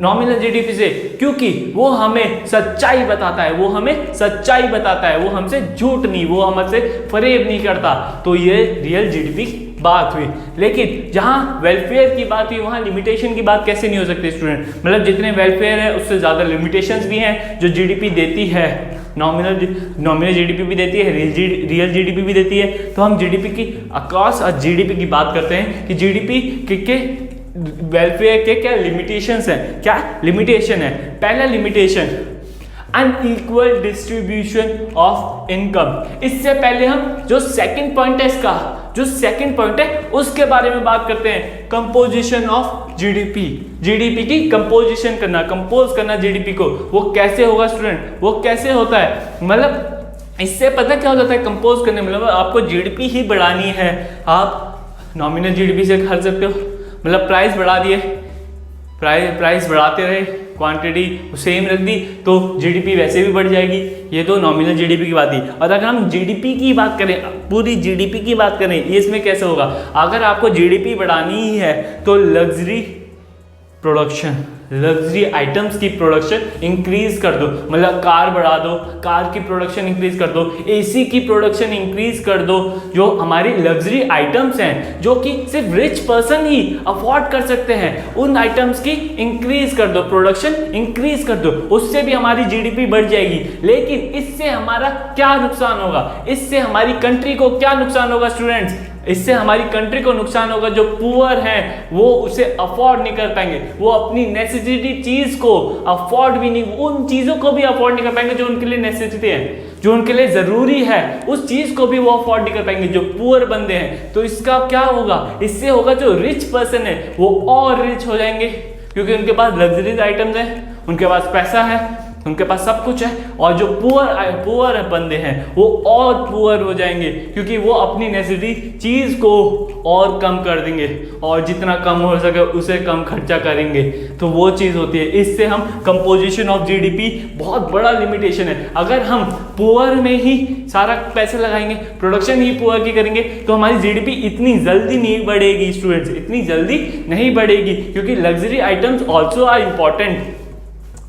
नॉमिनल जीडीपी से, क्योंकि वो हमें सच्चाई बताता है, वो हमें सच्चाई बताता है, वो हमसे झूठ नहीं, वो हमसे फरेब नहीं करता। तो ये रियल जीडीपी बात हुई। लेकिन जहां वेलफेयर की बात हुई वहां लिमिटेशन की बात कैसे नहीं हो सकती स्टूडेंट? मतलब जितने वेलफेयर है उससे ज्यादा लिमिटेशंस भी हैं जो जीडीपी देती है। नॉमिनल जीडीपी भी देती है, रियल जीडीपी भी देती है। तो हम जीडीपी की अक्रॉस जीडीपी की बात करते हैं कि जीडीपी के वेलफेयर के क्या लिमिटेशंस हैं। क्या लिमिटेशन है? पहला limitation unequal distribution of income. इससे पहले हम जो सेकंड पॉइंट है इसका, जो सेकंड पॉइंट है उसके बारे में बात करते हैं। कंपोजिशन ऑफ जीडीपी, जीडीपी की कंपोजिशन करना, कंपोज करना जीडीपी को, वो कैसे होगा स्टूडेंट? वो कैसे होता है? मतलब इससे पता क्या हो जाता है कंपोज करने में? मतलब आपको जीडीपी ही बढ़ानी है, आप नॉमिनल जीडीपी से खर्च सकते हो। मतलब प्राइस बढ़ा दिए, प्राइस बढ़ाते रहे, क्वांटिटी सेम रख दी तो जीडीपी वैसे भी बढ़ जाएगी। ये तो नॉमिनल जीडीपी की बात थी। और अगर हम जीडीपी की बात करें, पूरी जीडीपी की बात करें, ये इसमें कैसे होगा? अगर आपको जीडीपी बढ़ानी ही है तो लग्जरी प्रोडक्शन, लग्जरी आइटम्स की प्रोडक्शन इंक्रीज कर दो, मतलब कार बढ़ा दो, कार की प्रोडक्शन इंक्रीज कर दो, एसी की प्रोडक्शन इंक्रीज कर दो। जो हमारी लग्जरी आइटम्स हैं जो कि सिर्फ रिच पर्सन ही अफोर्ड कर सकते हैं, उन आइटम्स की इंक्रीज कर दो, प्रोडक्शन इंक्रीज कर दो, उससे भी हमारी जीडीपी बढ़ जाएगी। लेकिन इससे हमारा क्या नुकसान होगा, इससे हमारी कंट्री को क्या नुकसान होगा स्टूडेंट्स? इससे हमारी कंट्री को नुकसान होगा, जो पुअर हैं वो उसे अफोर्ड नहीं कर पाएंगे, वो अपनी नेसेसिटी चीज को अफोर्ड भी नहीं, उन चीजों को भी अफोर्ड नहीं कर पाएंगे जो उनके लिए नेसेसिटी है, जो उनके लिए जरूरी है, उस चीज को भी वो अफोर्ड नहीं कर पाएंगे जो पुअर बंदे हैं। तो इसका क्या होगा? इससे होगा जो रिच पर्सन है वो और रिच हो जाएंगे, क्योंकि उनके पास लग्जरीज आइटम्स हैं, उनके पास पैसा है, उनके पास सब कुछ है। और जो पुअर बंदे हैं वो और पुअर हो जाएंगे, क्योंकि वो अपनी नेसेसिटी चीज को और कम कर देंगे, और जितना कम हो सके उसे कम खर्चा करेंगे। तो वो चीज होती है। इससे हम कंपोजिशन ऑफ जीडीपी बहुत बड़ा लिमिटेशन है। अगर हम पुअर में ही सारा पैसे लगाएंगे, प्रोडक्शन ही पुअर की करेंगे, तो हमारी जीडीपी इतनी जल्दी नहीं बढ़ेगी स्टूडेंट्स, इतनी जल्दी नहीं बढ़ेगी, क्योंकि luxury items also are important.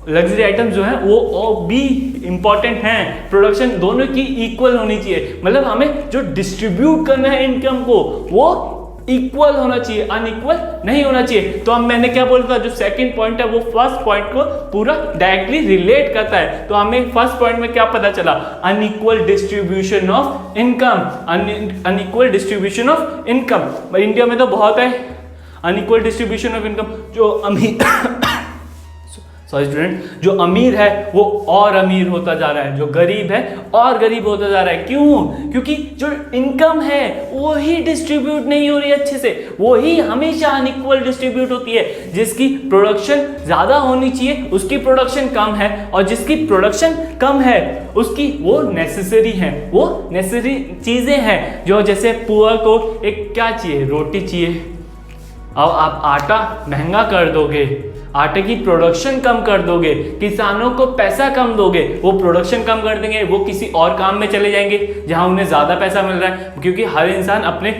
Luxury items जो हैं वो भी इंपॉर्टेंट हैं, प्रोडक्शन दोनों की इक्वल होनी चाहिए, मतलब हमें जो डिस्ट्रीब्यूट करना है इनकम को वो इक्वल होना चाहिए, अनइक्वल नहीं होना चाहिए। तो अब मैंने क्या बोला था, जो सेकंड पॉइंट है वो फर्स्ट पॉइंट को पूरा डायरेक्टली रिलेट करता है। तो हमें फर्स्ट पॉइंट में क्या पता चला? Unequal distribution of income, unequal distribution of income. India में तो बहुत है अनइक्वल डिस्ट्रीब्यूशन ऑफ इनकम। जो अमीर सॉरी स्टूडेंट, जो अमीर है वो और अमीर होता जा रहा है, जो गरीब है और गरीब होता जा रहा है। क्यों? क्योंकि जो इनकम है वो ही डिस्ट्रीब्यूट नहीं हो रही अच्छे से, वो ही हमेशा अनइक्वल डिस्ट्रीब्यूट होती है। जिसकी प्रोडक्शन ज्यादा होनी चाहिए उसकी प्रोडक्शन कम है, और जिसकी प्रोडक्शन कम है उसकी वो नेसेसरी है, वो नेसेसरी चीजें हैं। जो जैसे पुअर को एक क्या चाहिए? रोटी चाहिए। अब आप आटा महंगा कर दोगे, आटे की प्रोडक्शन कम कर दोगे, किसानों को पैसा कम दोगे, वो प्रोडक्शन कम कर देंगे, वो किसी और काम में चले जाएंगे जहां उन्हें ज्यादा पैसा मिल रहा है। क्योंकि हर इंसान अपने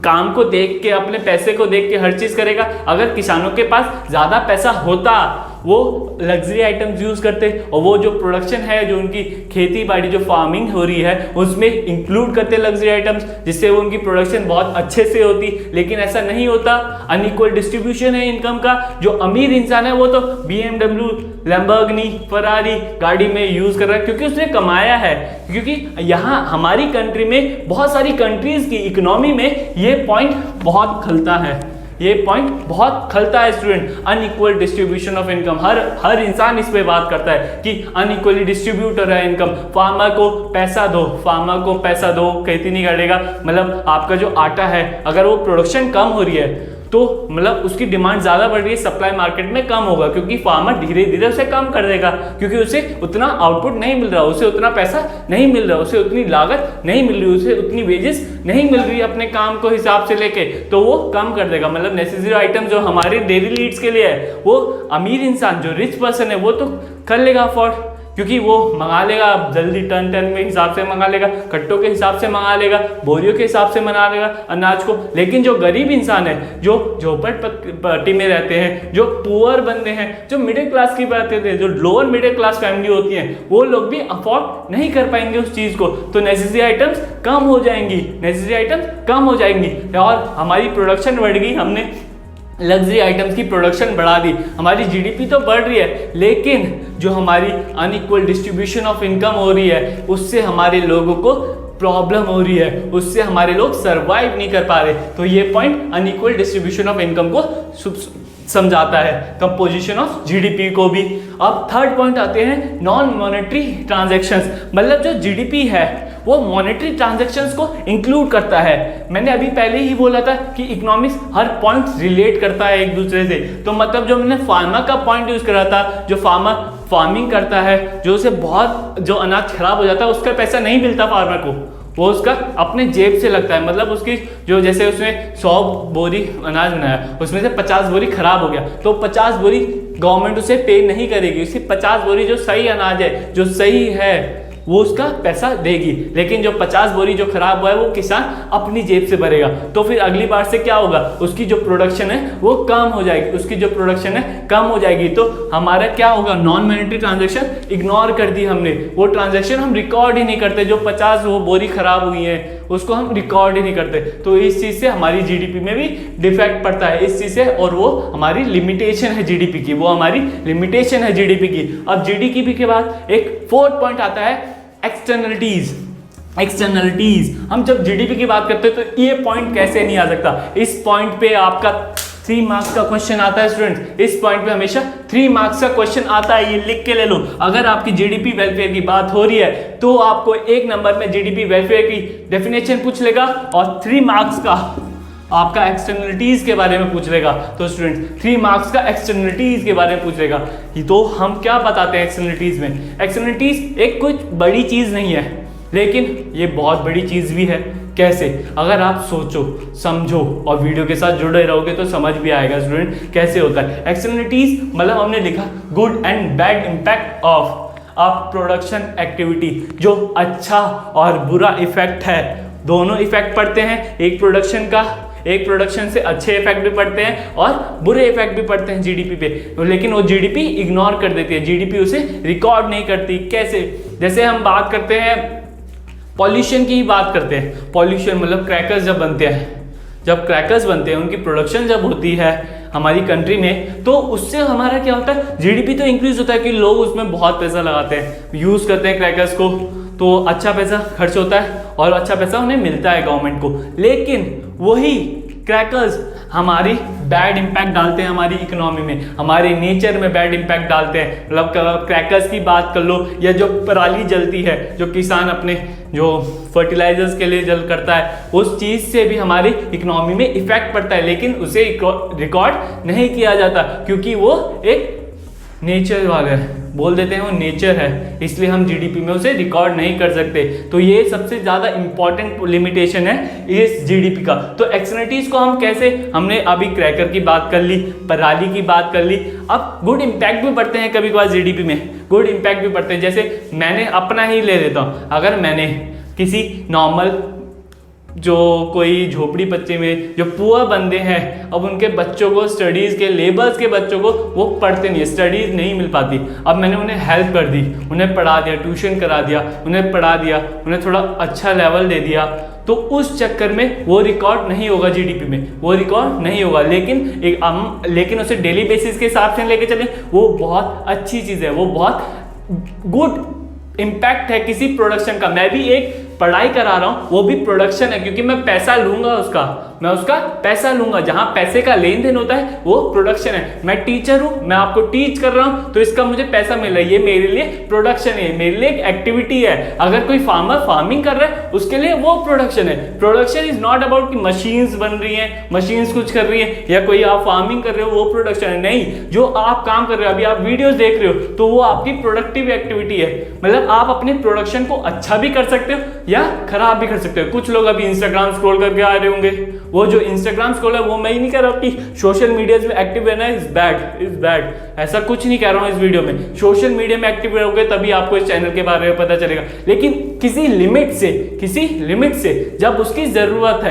काम को देख के, अपने पैसे को देख के हर चीज करेगा। अगर किसानों के पास ज्यादा पैसा होता वो लग्जरी आइटम्स यूज करते, और वो जो प्रोडक्शन है, जो उनकी खेती बाड़ी, जो फार्मिंग हो रही है उसमें इंक्लूड करते लग्जरी आइटम्स, जिससे वो उनकी प्रोडक्शन बहुत अच्छे से होती। लेकिन ऐसा नहीं होता, अनइक्वल डिस्ट्रीब्यूशन है इनकम का। जो अमीर इंसान है वो तो BMW, लैम्बोर्गिनी, फरारी गाड़ी में यूज कर रहा है, क्योंकि उसने कमाया है। क्योंकि यहाँ हमारी कंट्री में, बहुत सारी कंट्रीज की इकोनॉमी में ये पॉइंट बहुत खलता है, ये पॉइंट बहुत खलता है student. Unequal distribution of income, हर इंसान इस पे बात करता है कि अनइक्वली डिस्ट्रीब्यूट हो रहा है इनकम। फार्मर को पैसा दो, फार्मर को पैसा दो, खेती नहीं करेगा। मतलब आपका जो आटा है, अगर वो प्रोडक्शन कम हो रही है तो मतलब उसकी डिमांड ज्यादा बढ़ रही है, सप्लाई मार्केट में कम होगा, क्योंकि फार्मर धीरे धीरे उसे कम कर देगा, क्योंकि उसे उतना आउटपुट नहीं मिल रहा, उसे उतना पैसा नहीं मिल रहा, उसे उतनी लागत नहीं मिल रही, उसे उतनी वेजेस नहीं मिल रही अपने काम को हिसाब से लेके, तो वो कम कर देगा। मतलब नेसेसरी आइटम जो हमारे डेली नीड्स के लिए है, वो अमीर इंसान, जो रिच पर्सन है, वो तो कर लेगा अफोर्ड, क्योंकि वो मंगा लेगा जल्दी, टन में हिसाब से मंगा लेगा, कट्टों के हिसाब से मंगा लेगा, बोरियों के हिसाब से मंगा लेगा अनाज को। लेकिन जो गरीब इंसान है, जो झोपड़पट्टी में रहते हैं, जो पुअर बंदे हैं, जो मिडिल क्लास की बात करते हैं, जो लोअर मिडिल क्लास फैमिली होती है, वो लोग भी अफोर्ड नहीं कर पाएंगे उस चीज को। तो नेसेसरी आइटम्स कम हो जाएंगी, नेसेसरी आइटम्स कम हो जाएंगी, और हमारी प्रोडक्शन बढ़ गई। हमने लग्जरी आइटम्स की प्रोडक्शन बढ़ा दी, हमारी जीडीपी तो बढ़ रही है, लेकिन जो हमारी अनइक्वल डिस्ट्रीब्यूशन ऑफ इनकम हो रही है उससे हमारे लोगों को प्रॉब्लम हो रही है, उससे हमारे लोग सरवाइव नहीं कर पा रहे। तो ये point unequal distribution of income को समझाता है, कंपोजिशन ऑफ जीडीपी को भी। अब थर्ड पॉइंट आते हैं नॉन मॉनेटरी ट्रांजैक्शंस, मतलब जो जीडीपी है वो मॉनेटरी ट्रांजैक्शंस को इंक्लूड करता है। मैंने अभी पहले ही बोला था कि इकोनॉमिक्स हर पॉइंट रिलेट करता है एक दूसरे से। तो मतलब जो मैंने फार्मर का पॉइंट यूज करा था, जो फार्मर फार्मिंग करता है, जो उसे बहुत जो अनाज खराब हो जाता है उसका पैसा नहीं मिलता फार्मर को, वो उसका अपने जेब से लगता है। मतलब उसकी जो, जैसे उसने 100 बोरी अनाज बनाया, उसमें से 50 बोरी खराब हो गया, तो 50 बोरी गवर्नमेंट उसे पे नहीं करेगी। उसी 50 बोरी जो सही अनाज है, जो सही है, वो उसका पैसा देगी, लेकिन जो 50 बोरी जो खराब हुआ है वो किसान अपनी जेब से भरेगा। तो फिर अगली बार से क्या होगा, उसकी जो प्रोडक्शन है वो कम हो जाएगी, उसकी जो प्रोडक्शन है कम हो जाएगी। तो हमारा क्या होगा, नॉन मॉनेटरी ट्रांजैक्शन इग्नोर कर दी हमने, वो ट्रांजैक्शन हम रिकॉर्ड ही नहीं करते। जो 50 वो बोरी खराब हुई है उसको हम रिकॉर्ड ही नहीं करते। तो इस चीज से हमारी जीडीपी में भी डिफेक्ट पड़ता है इस चीज से, और वो हमारी लिमिटेशन है जीडीपी की, वो हमारी लिमिटेशन है जीडीपी की। अब जीडीपी के बाद एक फोर्थ पॉइंट आता है एक्सटर्नलिटीज। एक्सटर्नलिटीज, हम जब जीडीपी की बात करते हैं तो ये पॉइंट कैसे नहीं आ सकता। इस पॉइंट पे आपका 3 मार्क्स का क्वेश्चन आता है स्टूडेंट, इस पॉइंट पे हमेशा 3 मार्क्स का क्वेश्चन आता है, ये लिख के ले लो। अगर आपकी जीडीपी वेलफेयर की बात हो रही है तो आपको 1 नंबर में जीडीपी वेलफेयर की डेफिनेशन पूछ लेगा और 3 मार्क्स का आपका एक्सटर्नलिटीज के बारे में पूछ लेगा। तो स्टूडेंट 3 मार्क्स का एक्सटर्नलिटीज के बारे में पूछ लेगा। तो हम क्या बताते हैं एक्सटर्नलिटीज में, एक्सटर्नलिटीज एक कुछ बड़ी चीज नहीं है, लेकिन ये बहुत बड़ी चीज भी है। कैसे, अगर आप सोचो समझो और वीडियो के साथ जुड़े रहोगे तो समझ भी आएगा स्टूडेंट कैसे होता है। एक्सटर्नलिटीज मतलब हमने लिखा good and bad impact of production activity, जो अच्छा और बुरा इफेक्ट है, दोनों इफेक्ट पड़ते हैं। एक प्रोडक्शन से अच्छे इफेक्ट भी पड़ते हैं और बुरे इफेक्ट भी पड़ते हैं जीडीपी पे, लेकिन वो जीडीपी इग्नोर कर देती है, जीडीपी उसे रिकॉर्ड नहीं करती। कैसे, जैसे हम बात करते हैं पॉल्यूशन की ही बात करते हैं। पॉल्यूशन मतलब क्रैकर्स जब बनते हैं, उनकी प्रोडक्शन जब होती है हमारी कंट्री में, तो उससे हमारा क्या होता है, जीडीपी तो इंक्रीज होता है कि लोग उसमें बहुत पैसा लगाते हैं, यूज करते हैं क्रैकर्स को, तो अच्छा पैसा खर्च होता है और अच्छा पैसा उन्हें मिलता है गवर्नमेंट को। लेकिन वही क्रैकर्स हमारी बैड इम्पैक्ट डालते हैं हमारी इकोनॉमी में, हमारे नेचर में बैड इम्पैक्ट डालते हैं। मतलब क्रैकर्स की बात कर लो, या जो पराली जलती है, जो किसान अपने जो फर्टिलाइजर्स के लिए जल करता है, उस चीज़ से भी हमारी इकोनॉमी में इफेक्ट पड़ता है, लेकिन उसे रिकॉर्ड नहीं किया जाता क्योंकि वो एक नेचर वाला है, बोल देते हैं वो नेचर है, इसलिए हम जीडीपी में उसे रिकॉर्ड नहीं कर सकते। तो ये सबसे ज़्यादा इंपॉर्टेंट लिमिटेशन है इस जीडीपी का। तो एक्सटर्नलिटीज को हम कैसे, हमने अभी क्रैकर की बात कर ली, पराली की बात कर ली, अब गुड इम्पैक्ट भी पड़ते हैं कभी कभार जीडीपी में, गुड इम्पैक्ट भी पड़ते हैं। जैसे मैंने अपना ही ले लेता हूँ, अगर मैंने किसी नॉर्मल जो कोई झोपड़ी बच्चे में जो पुअर बंदे हैं, अब उनके बच्चों को स्टडीज़ के लेबर्स के बच्चों को वो पढ़ते नहीं है, स्टडीज़ नहीं मिल पाती, अब मैंने उन्हें हेल्प कर दी, उन्हें पढ़ा दिया, ट्यूशन करा दिया, उन्हें पढ़ा दिया, उन्हें थोड़ा अच्छा लेवल दे दिया, तो उस चक्कर में वो रिकॉर्ड नहीं होगा जीडीपी में, वो रिकॉर्ड नहीं होगा। लेकिन उसे डेली बेसिस के हिसाब से लेके चलें, वो बहुत अच्छी चीज़ है, वो बहुत गुड इम्पैक्ट है किसी प्रोडक्शन का। मैं भी एक पढ़ाई करा रहा हूँ, वो भी प्रोडक्शन है, क्योंकि मैं पैसा लूंगा उसका, मैं उसका पैसा लूंगा, जहां पैसे का लेन देन होता है वो प्रोडक्शन है। मैं टीचर हूं, मैं आपको टीच कर रहा हूं, तो इसका मुझे पैसा मिल रहा है, ये मेरे लिए प्रोडक्शन है, मेरे लिए एक एक्टिविटी है। अगर कोई फार्मर फार्मिंग कर रहा है उसके लिए वो प्रोडक्शन है। प्रोडक्शन इज नॉट अबाउट कि मशीन्स बन रही हैं, मशीन्स कुछ कर रही हैं, या कोई आप फार्मिंग कर रहे हो वो प्रोडक्शन है, नहीं। जो आप काम कर रहे हो, अभी आप वीडियोस देख रहे हो, तो वो आपकी प्रोडक्टिव एक्टिविटी है। मतलब आप अपने प्रोडक्शन को अच्छा भी कर सकते हो या खराब भी कर सकते हो। कुछ लोग अभी इंस्टाग्राम स्क्रॉल करके आ रहे होंगे, वो जो इंस्टाग्राम स्क्रॉल है, वो मैं ही नहीं कह रहा हूँ कि सोशल मीडिया में एक्टिव रहना इज बैड, ऐसा कुछ नहीं कह रहा हूँ इस वीडियो में। सोशल मीडिया में एक्टिव रहोगे तभी आपको इस चैनल के बारे में पता चलेगा, लेकिन किसी लिमिट से, जब उसकी जरूरत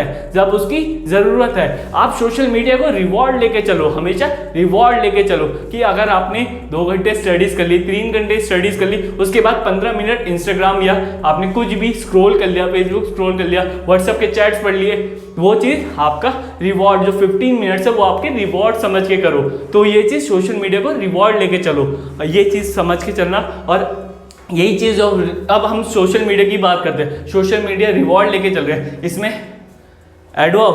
है, आप सोशल मीडिया को रिवॉर्ड लेके चलो, हमेशा रिवॉर्ड लेके चलो, कि अगर आपने 2 घंटे स्टडीज कर ली, 3 घंटे स्टडीज कर ली, उसके बाद 15 मिनट इंस्टाग्राम या आपने कुछ भी स्क्रॉल कर लिया, फेसबुक स्क्रॉल कर लिया, व्हाट्सएप के चैट्स पढ़ लिए, वो चीज आपका रिवॉर्ड जो 15 मिनट्स है वो आपके रिवॉर्ड समझ के करो। तो ये चीज सोशल मीडिया को रिवॉर्ड लेके चलो, ये चीज समझ के चलना। और यही चीज जो अब हम सोशल मीडिया की बात करते हैं, सोशल मीडिया रिवॉर्ड लेके चल रहे हैं, इसमें ऐड हुआ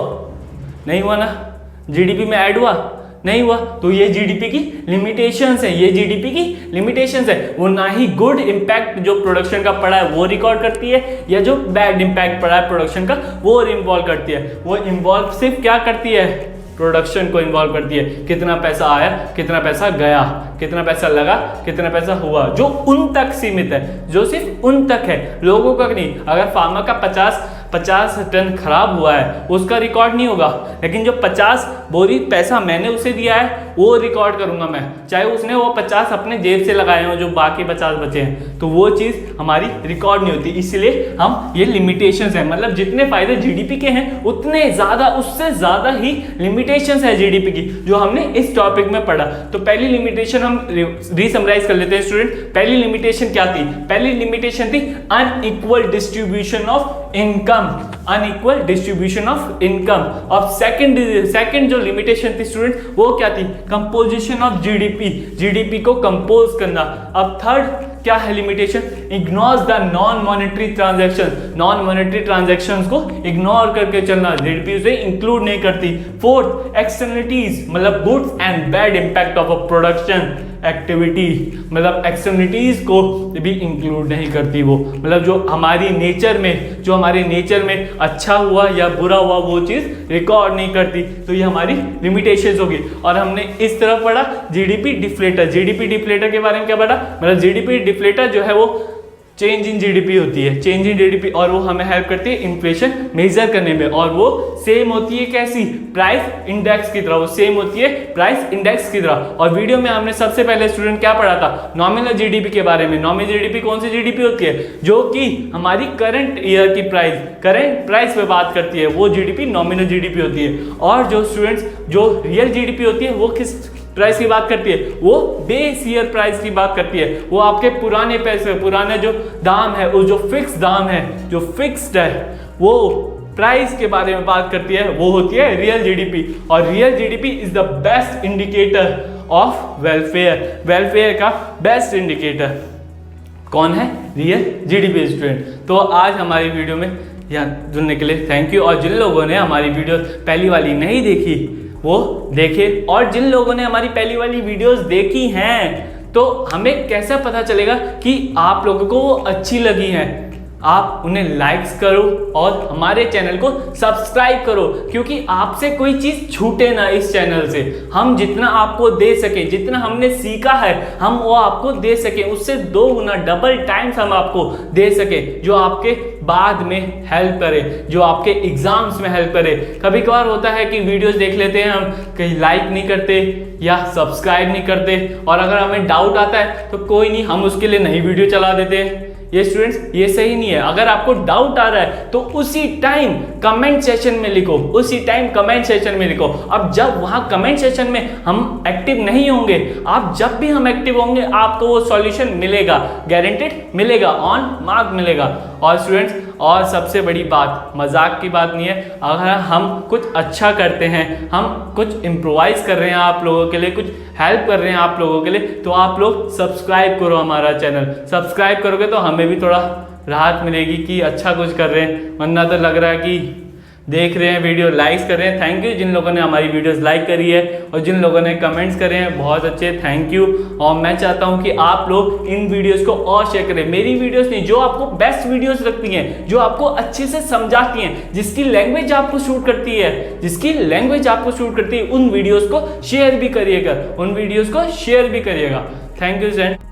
नहीं हुआ ना, जीडीपी में ऐड हुआ नहीं हुआ, तो ये जीडीपी की लिमिटेशंस है, वो ना ही गुड इम्पैक्ट जो प्रोडक्शन का पड़ा है वो रिकॉर्ड करती है, या जो बैड इम्पैक्ट पड़ा है प्रोडक्शन का वो इन्वॉल्व करती है। वो इन्वॉल्व सिर्फ क्या करती है, प्रोडक्शन को इन्वॉल्व करती है, कितना पैसा आया, कितना पैसा गया, कितना पैसा लगा, कितना पैसा हुआ, जो उन तक सीमित है, जो सिर्फ उन तक है, लोगों का नहीं। अगर फार्मर का 50 टन खराब हुआ है उसका रिकॉर्ड नहीं होगा, लेकिन जो 50 बोरी पैसा मैंने उसे दिया है वो रिकॉर्ड करूंगा मैं, चाहे उसने वो 50 अपने जेब से लगाए हो जो बाकी 50 बचे हैं, तो वो चीज़ हमारी रिकॉर्ड नहीं होती। इसलिए हम ये लिमिटेशंस है, मतलब जितने फायदे जीडीपी के हैं उतने ज़्यादा, उससे ज़्यादा ही लिमिटेशंस है जीडीपी की, जो हमने इस टॉपिक में पढ़ा। तो पहली लिमिटेशन हम रीसमराइज कर लेते हैं स्टूडेंट। पहली लिमिटेशन क्या थी? पहली लिमिटेशन थी unequal distribution of income, unequal distribution of income. अब सेकंड जो लिमिटेशन थी स्टूडेंट वो क्या थी? कंपोजिशन ऑफ जीडीपी, जीडीपी को कंपोज करना। अब थर्ड क्या है limitation? Ignores the non monetary transaction, non monetary transactions को इग्नोर करके चलना, जीडीपी उसे इंक्लूड नहीं करती। फोर्थ एक्सटर्नलिटीज, मतलब goods and bad impact of a production activity, मतलब एक्सटर्नलिटीज को भी इंक्लूड नहीं करती वो, मतलब जो हमारी नेचर में, जो हमारे नेचर में अच्छा हुआ या बुरा हुआ वो चीज़ रिकॉर्ड नहीं करती। तो ये हमारी लिमिटेशंस होगी। और हमने इस तरफ पढ़ा जीडीपी डिफ्लेटर। जीडीपी डिफ्लेटर के बारे में क्या पढ़ा? मतलब जीडीपी डिफ्लेटर जो है वो चेंज इन जीडीपी होती है, चेंज इन जीडीपी, और वो हमें हेल्प करती है इन्फ्लेशन मेजर करने में। और वो सेम होती है कैसी? प्राइस इंडेक्स की तरह, वो सेम होती है प्राइस इंडेक्स की तरह। और वीडियो में हमने सबसे पहले स्टूडेंट क्या पढ़ा था? नॉमिनल जीडीपी के बारे में। नॉमिनल जीडीपी कौन सी जीडीपी होती है? जो कि हमारी करंट ईयर की प्राइस, करंट प्राइस पे बात करती है, वो जीडीपी नॉमिनल जीडीपी होती है। और जो स्टूडेंट्स जो रियल जीडीपी होती है वो किस प्राइस की बात करती है? वो बेस ईयर प्राइस की बात करती है। वो आपके पुराने पैसे, पुराने जो दाम है, वो जो फिक्स दाम है, जो फिक्स्ड है, वो प्राइस के बारे में बात करती है, वो होती है रियल जीडीपी। और real GDP is the best indicator of welfare, welfare का बेस्ट इंडिकेटर कौन है? Real GDP student. तो आज हमारी वीडियो में यहाँ जुड़ने के लिए थैंक यू। और जिन लोगों ने हमारी वीडियो पहली वाली नहीं देखी वो देखे, और जिन लोगों ने हमारी पहली वाली वीडियोस देखी हैं तो हमें कैसा पता चलेगा कि आप लोगों को वो अच्छी लगी हैं? आप उन्हें लाइक्स करो और हमारे चैनल को सब्सक्राइब करो, क्योंकि आपसे कोई चीज़ छूटे ना इस चैनल से। हम जितना आपको दे सके, जितना हमने सीखा है हम वो आपको दे सके, उससे 2 गुना डबल टाइम्स हम आपको दे सके, जो आपके बाद में हेल्प करे, जो आपके एग्जाम्स में हेल्प करे। कभी कभार होता है कि वीडियोस देख लेते हैं हम, कहीं लाइक नहीं करते या सब्सक्राइब नहीं करते, और अगर हमें डाउट आता है तो कोई नहीं, हम उसके लिए नई वीडियो चला देते हैं। ये स्टूडेंट्स ये सही नहीं है। अगर आपको डाउट आ रहा है तो उसी टाइम कमेंट सेशन में लिखो, उसी टाइम कमेंट सेशन में लिखो। अब जब वहाँ कमेंट सेशन में हम एक्टिव नहीं होंगे, आप जब भी हम एक्टिव होंगे आपको वो सॉल्यूशन मिलेगा, गारंटेड मिलेगा, ऑन मार्क मिलेगा। और स्टूडेंट्स और सबसे बड़ी बात, मजाक की बात नहीं है, अगर हम कुछ अच्छा करते हैं, हम कुछ इम्प्रोवाइज कर रहे हैं आप लोगों के लिए, कुछ हेल्प कर रहे हैं आप लोगों के लिए, तो आप लोग सब्सक्राइब करो हमारा चैनल। सब्सक्राइब करोगे तो हमें भी थोड़ा राहत मिलेगी कि अच्छा कुछ कर रहे हैं, वरना तो लग रहा है कि देख रहे हैं वीडियो, लाइक्स कर रहे हैं। थैंक यू जिन लोगों ने हमारी वीडियोस लाइक करी है, और जिन लोगों ने कमेंट्स करे हैं बहुत अच्छे, थैंक यू। और मैं चाहता हूं कि आप लोग इन वीडियोस को और शेयर करें। मेरी वीडियोस नहीं, जो आपको बेस्ट वीडियोस लगती हैं, जो आपको अच्छे से समझाती हैं, जिसकी लैंग्वेज आपको शूट करती है, जिसकी लैंग्वेज आपको शूट करती है, उन वीडियोज़ को शेयर भी करिएगा, उन वीडियोज़ को शेयर भी करिएगा। Thank you friend.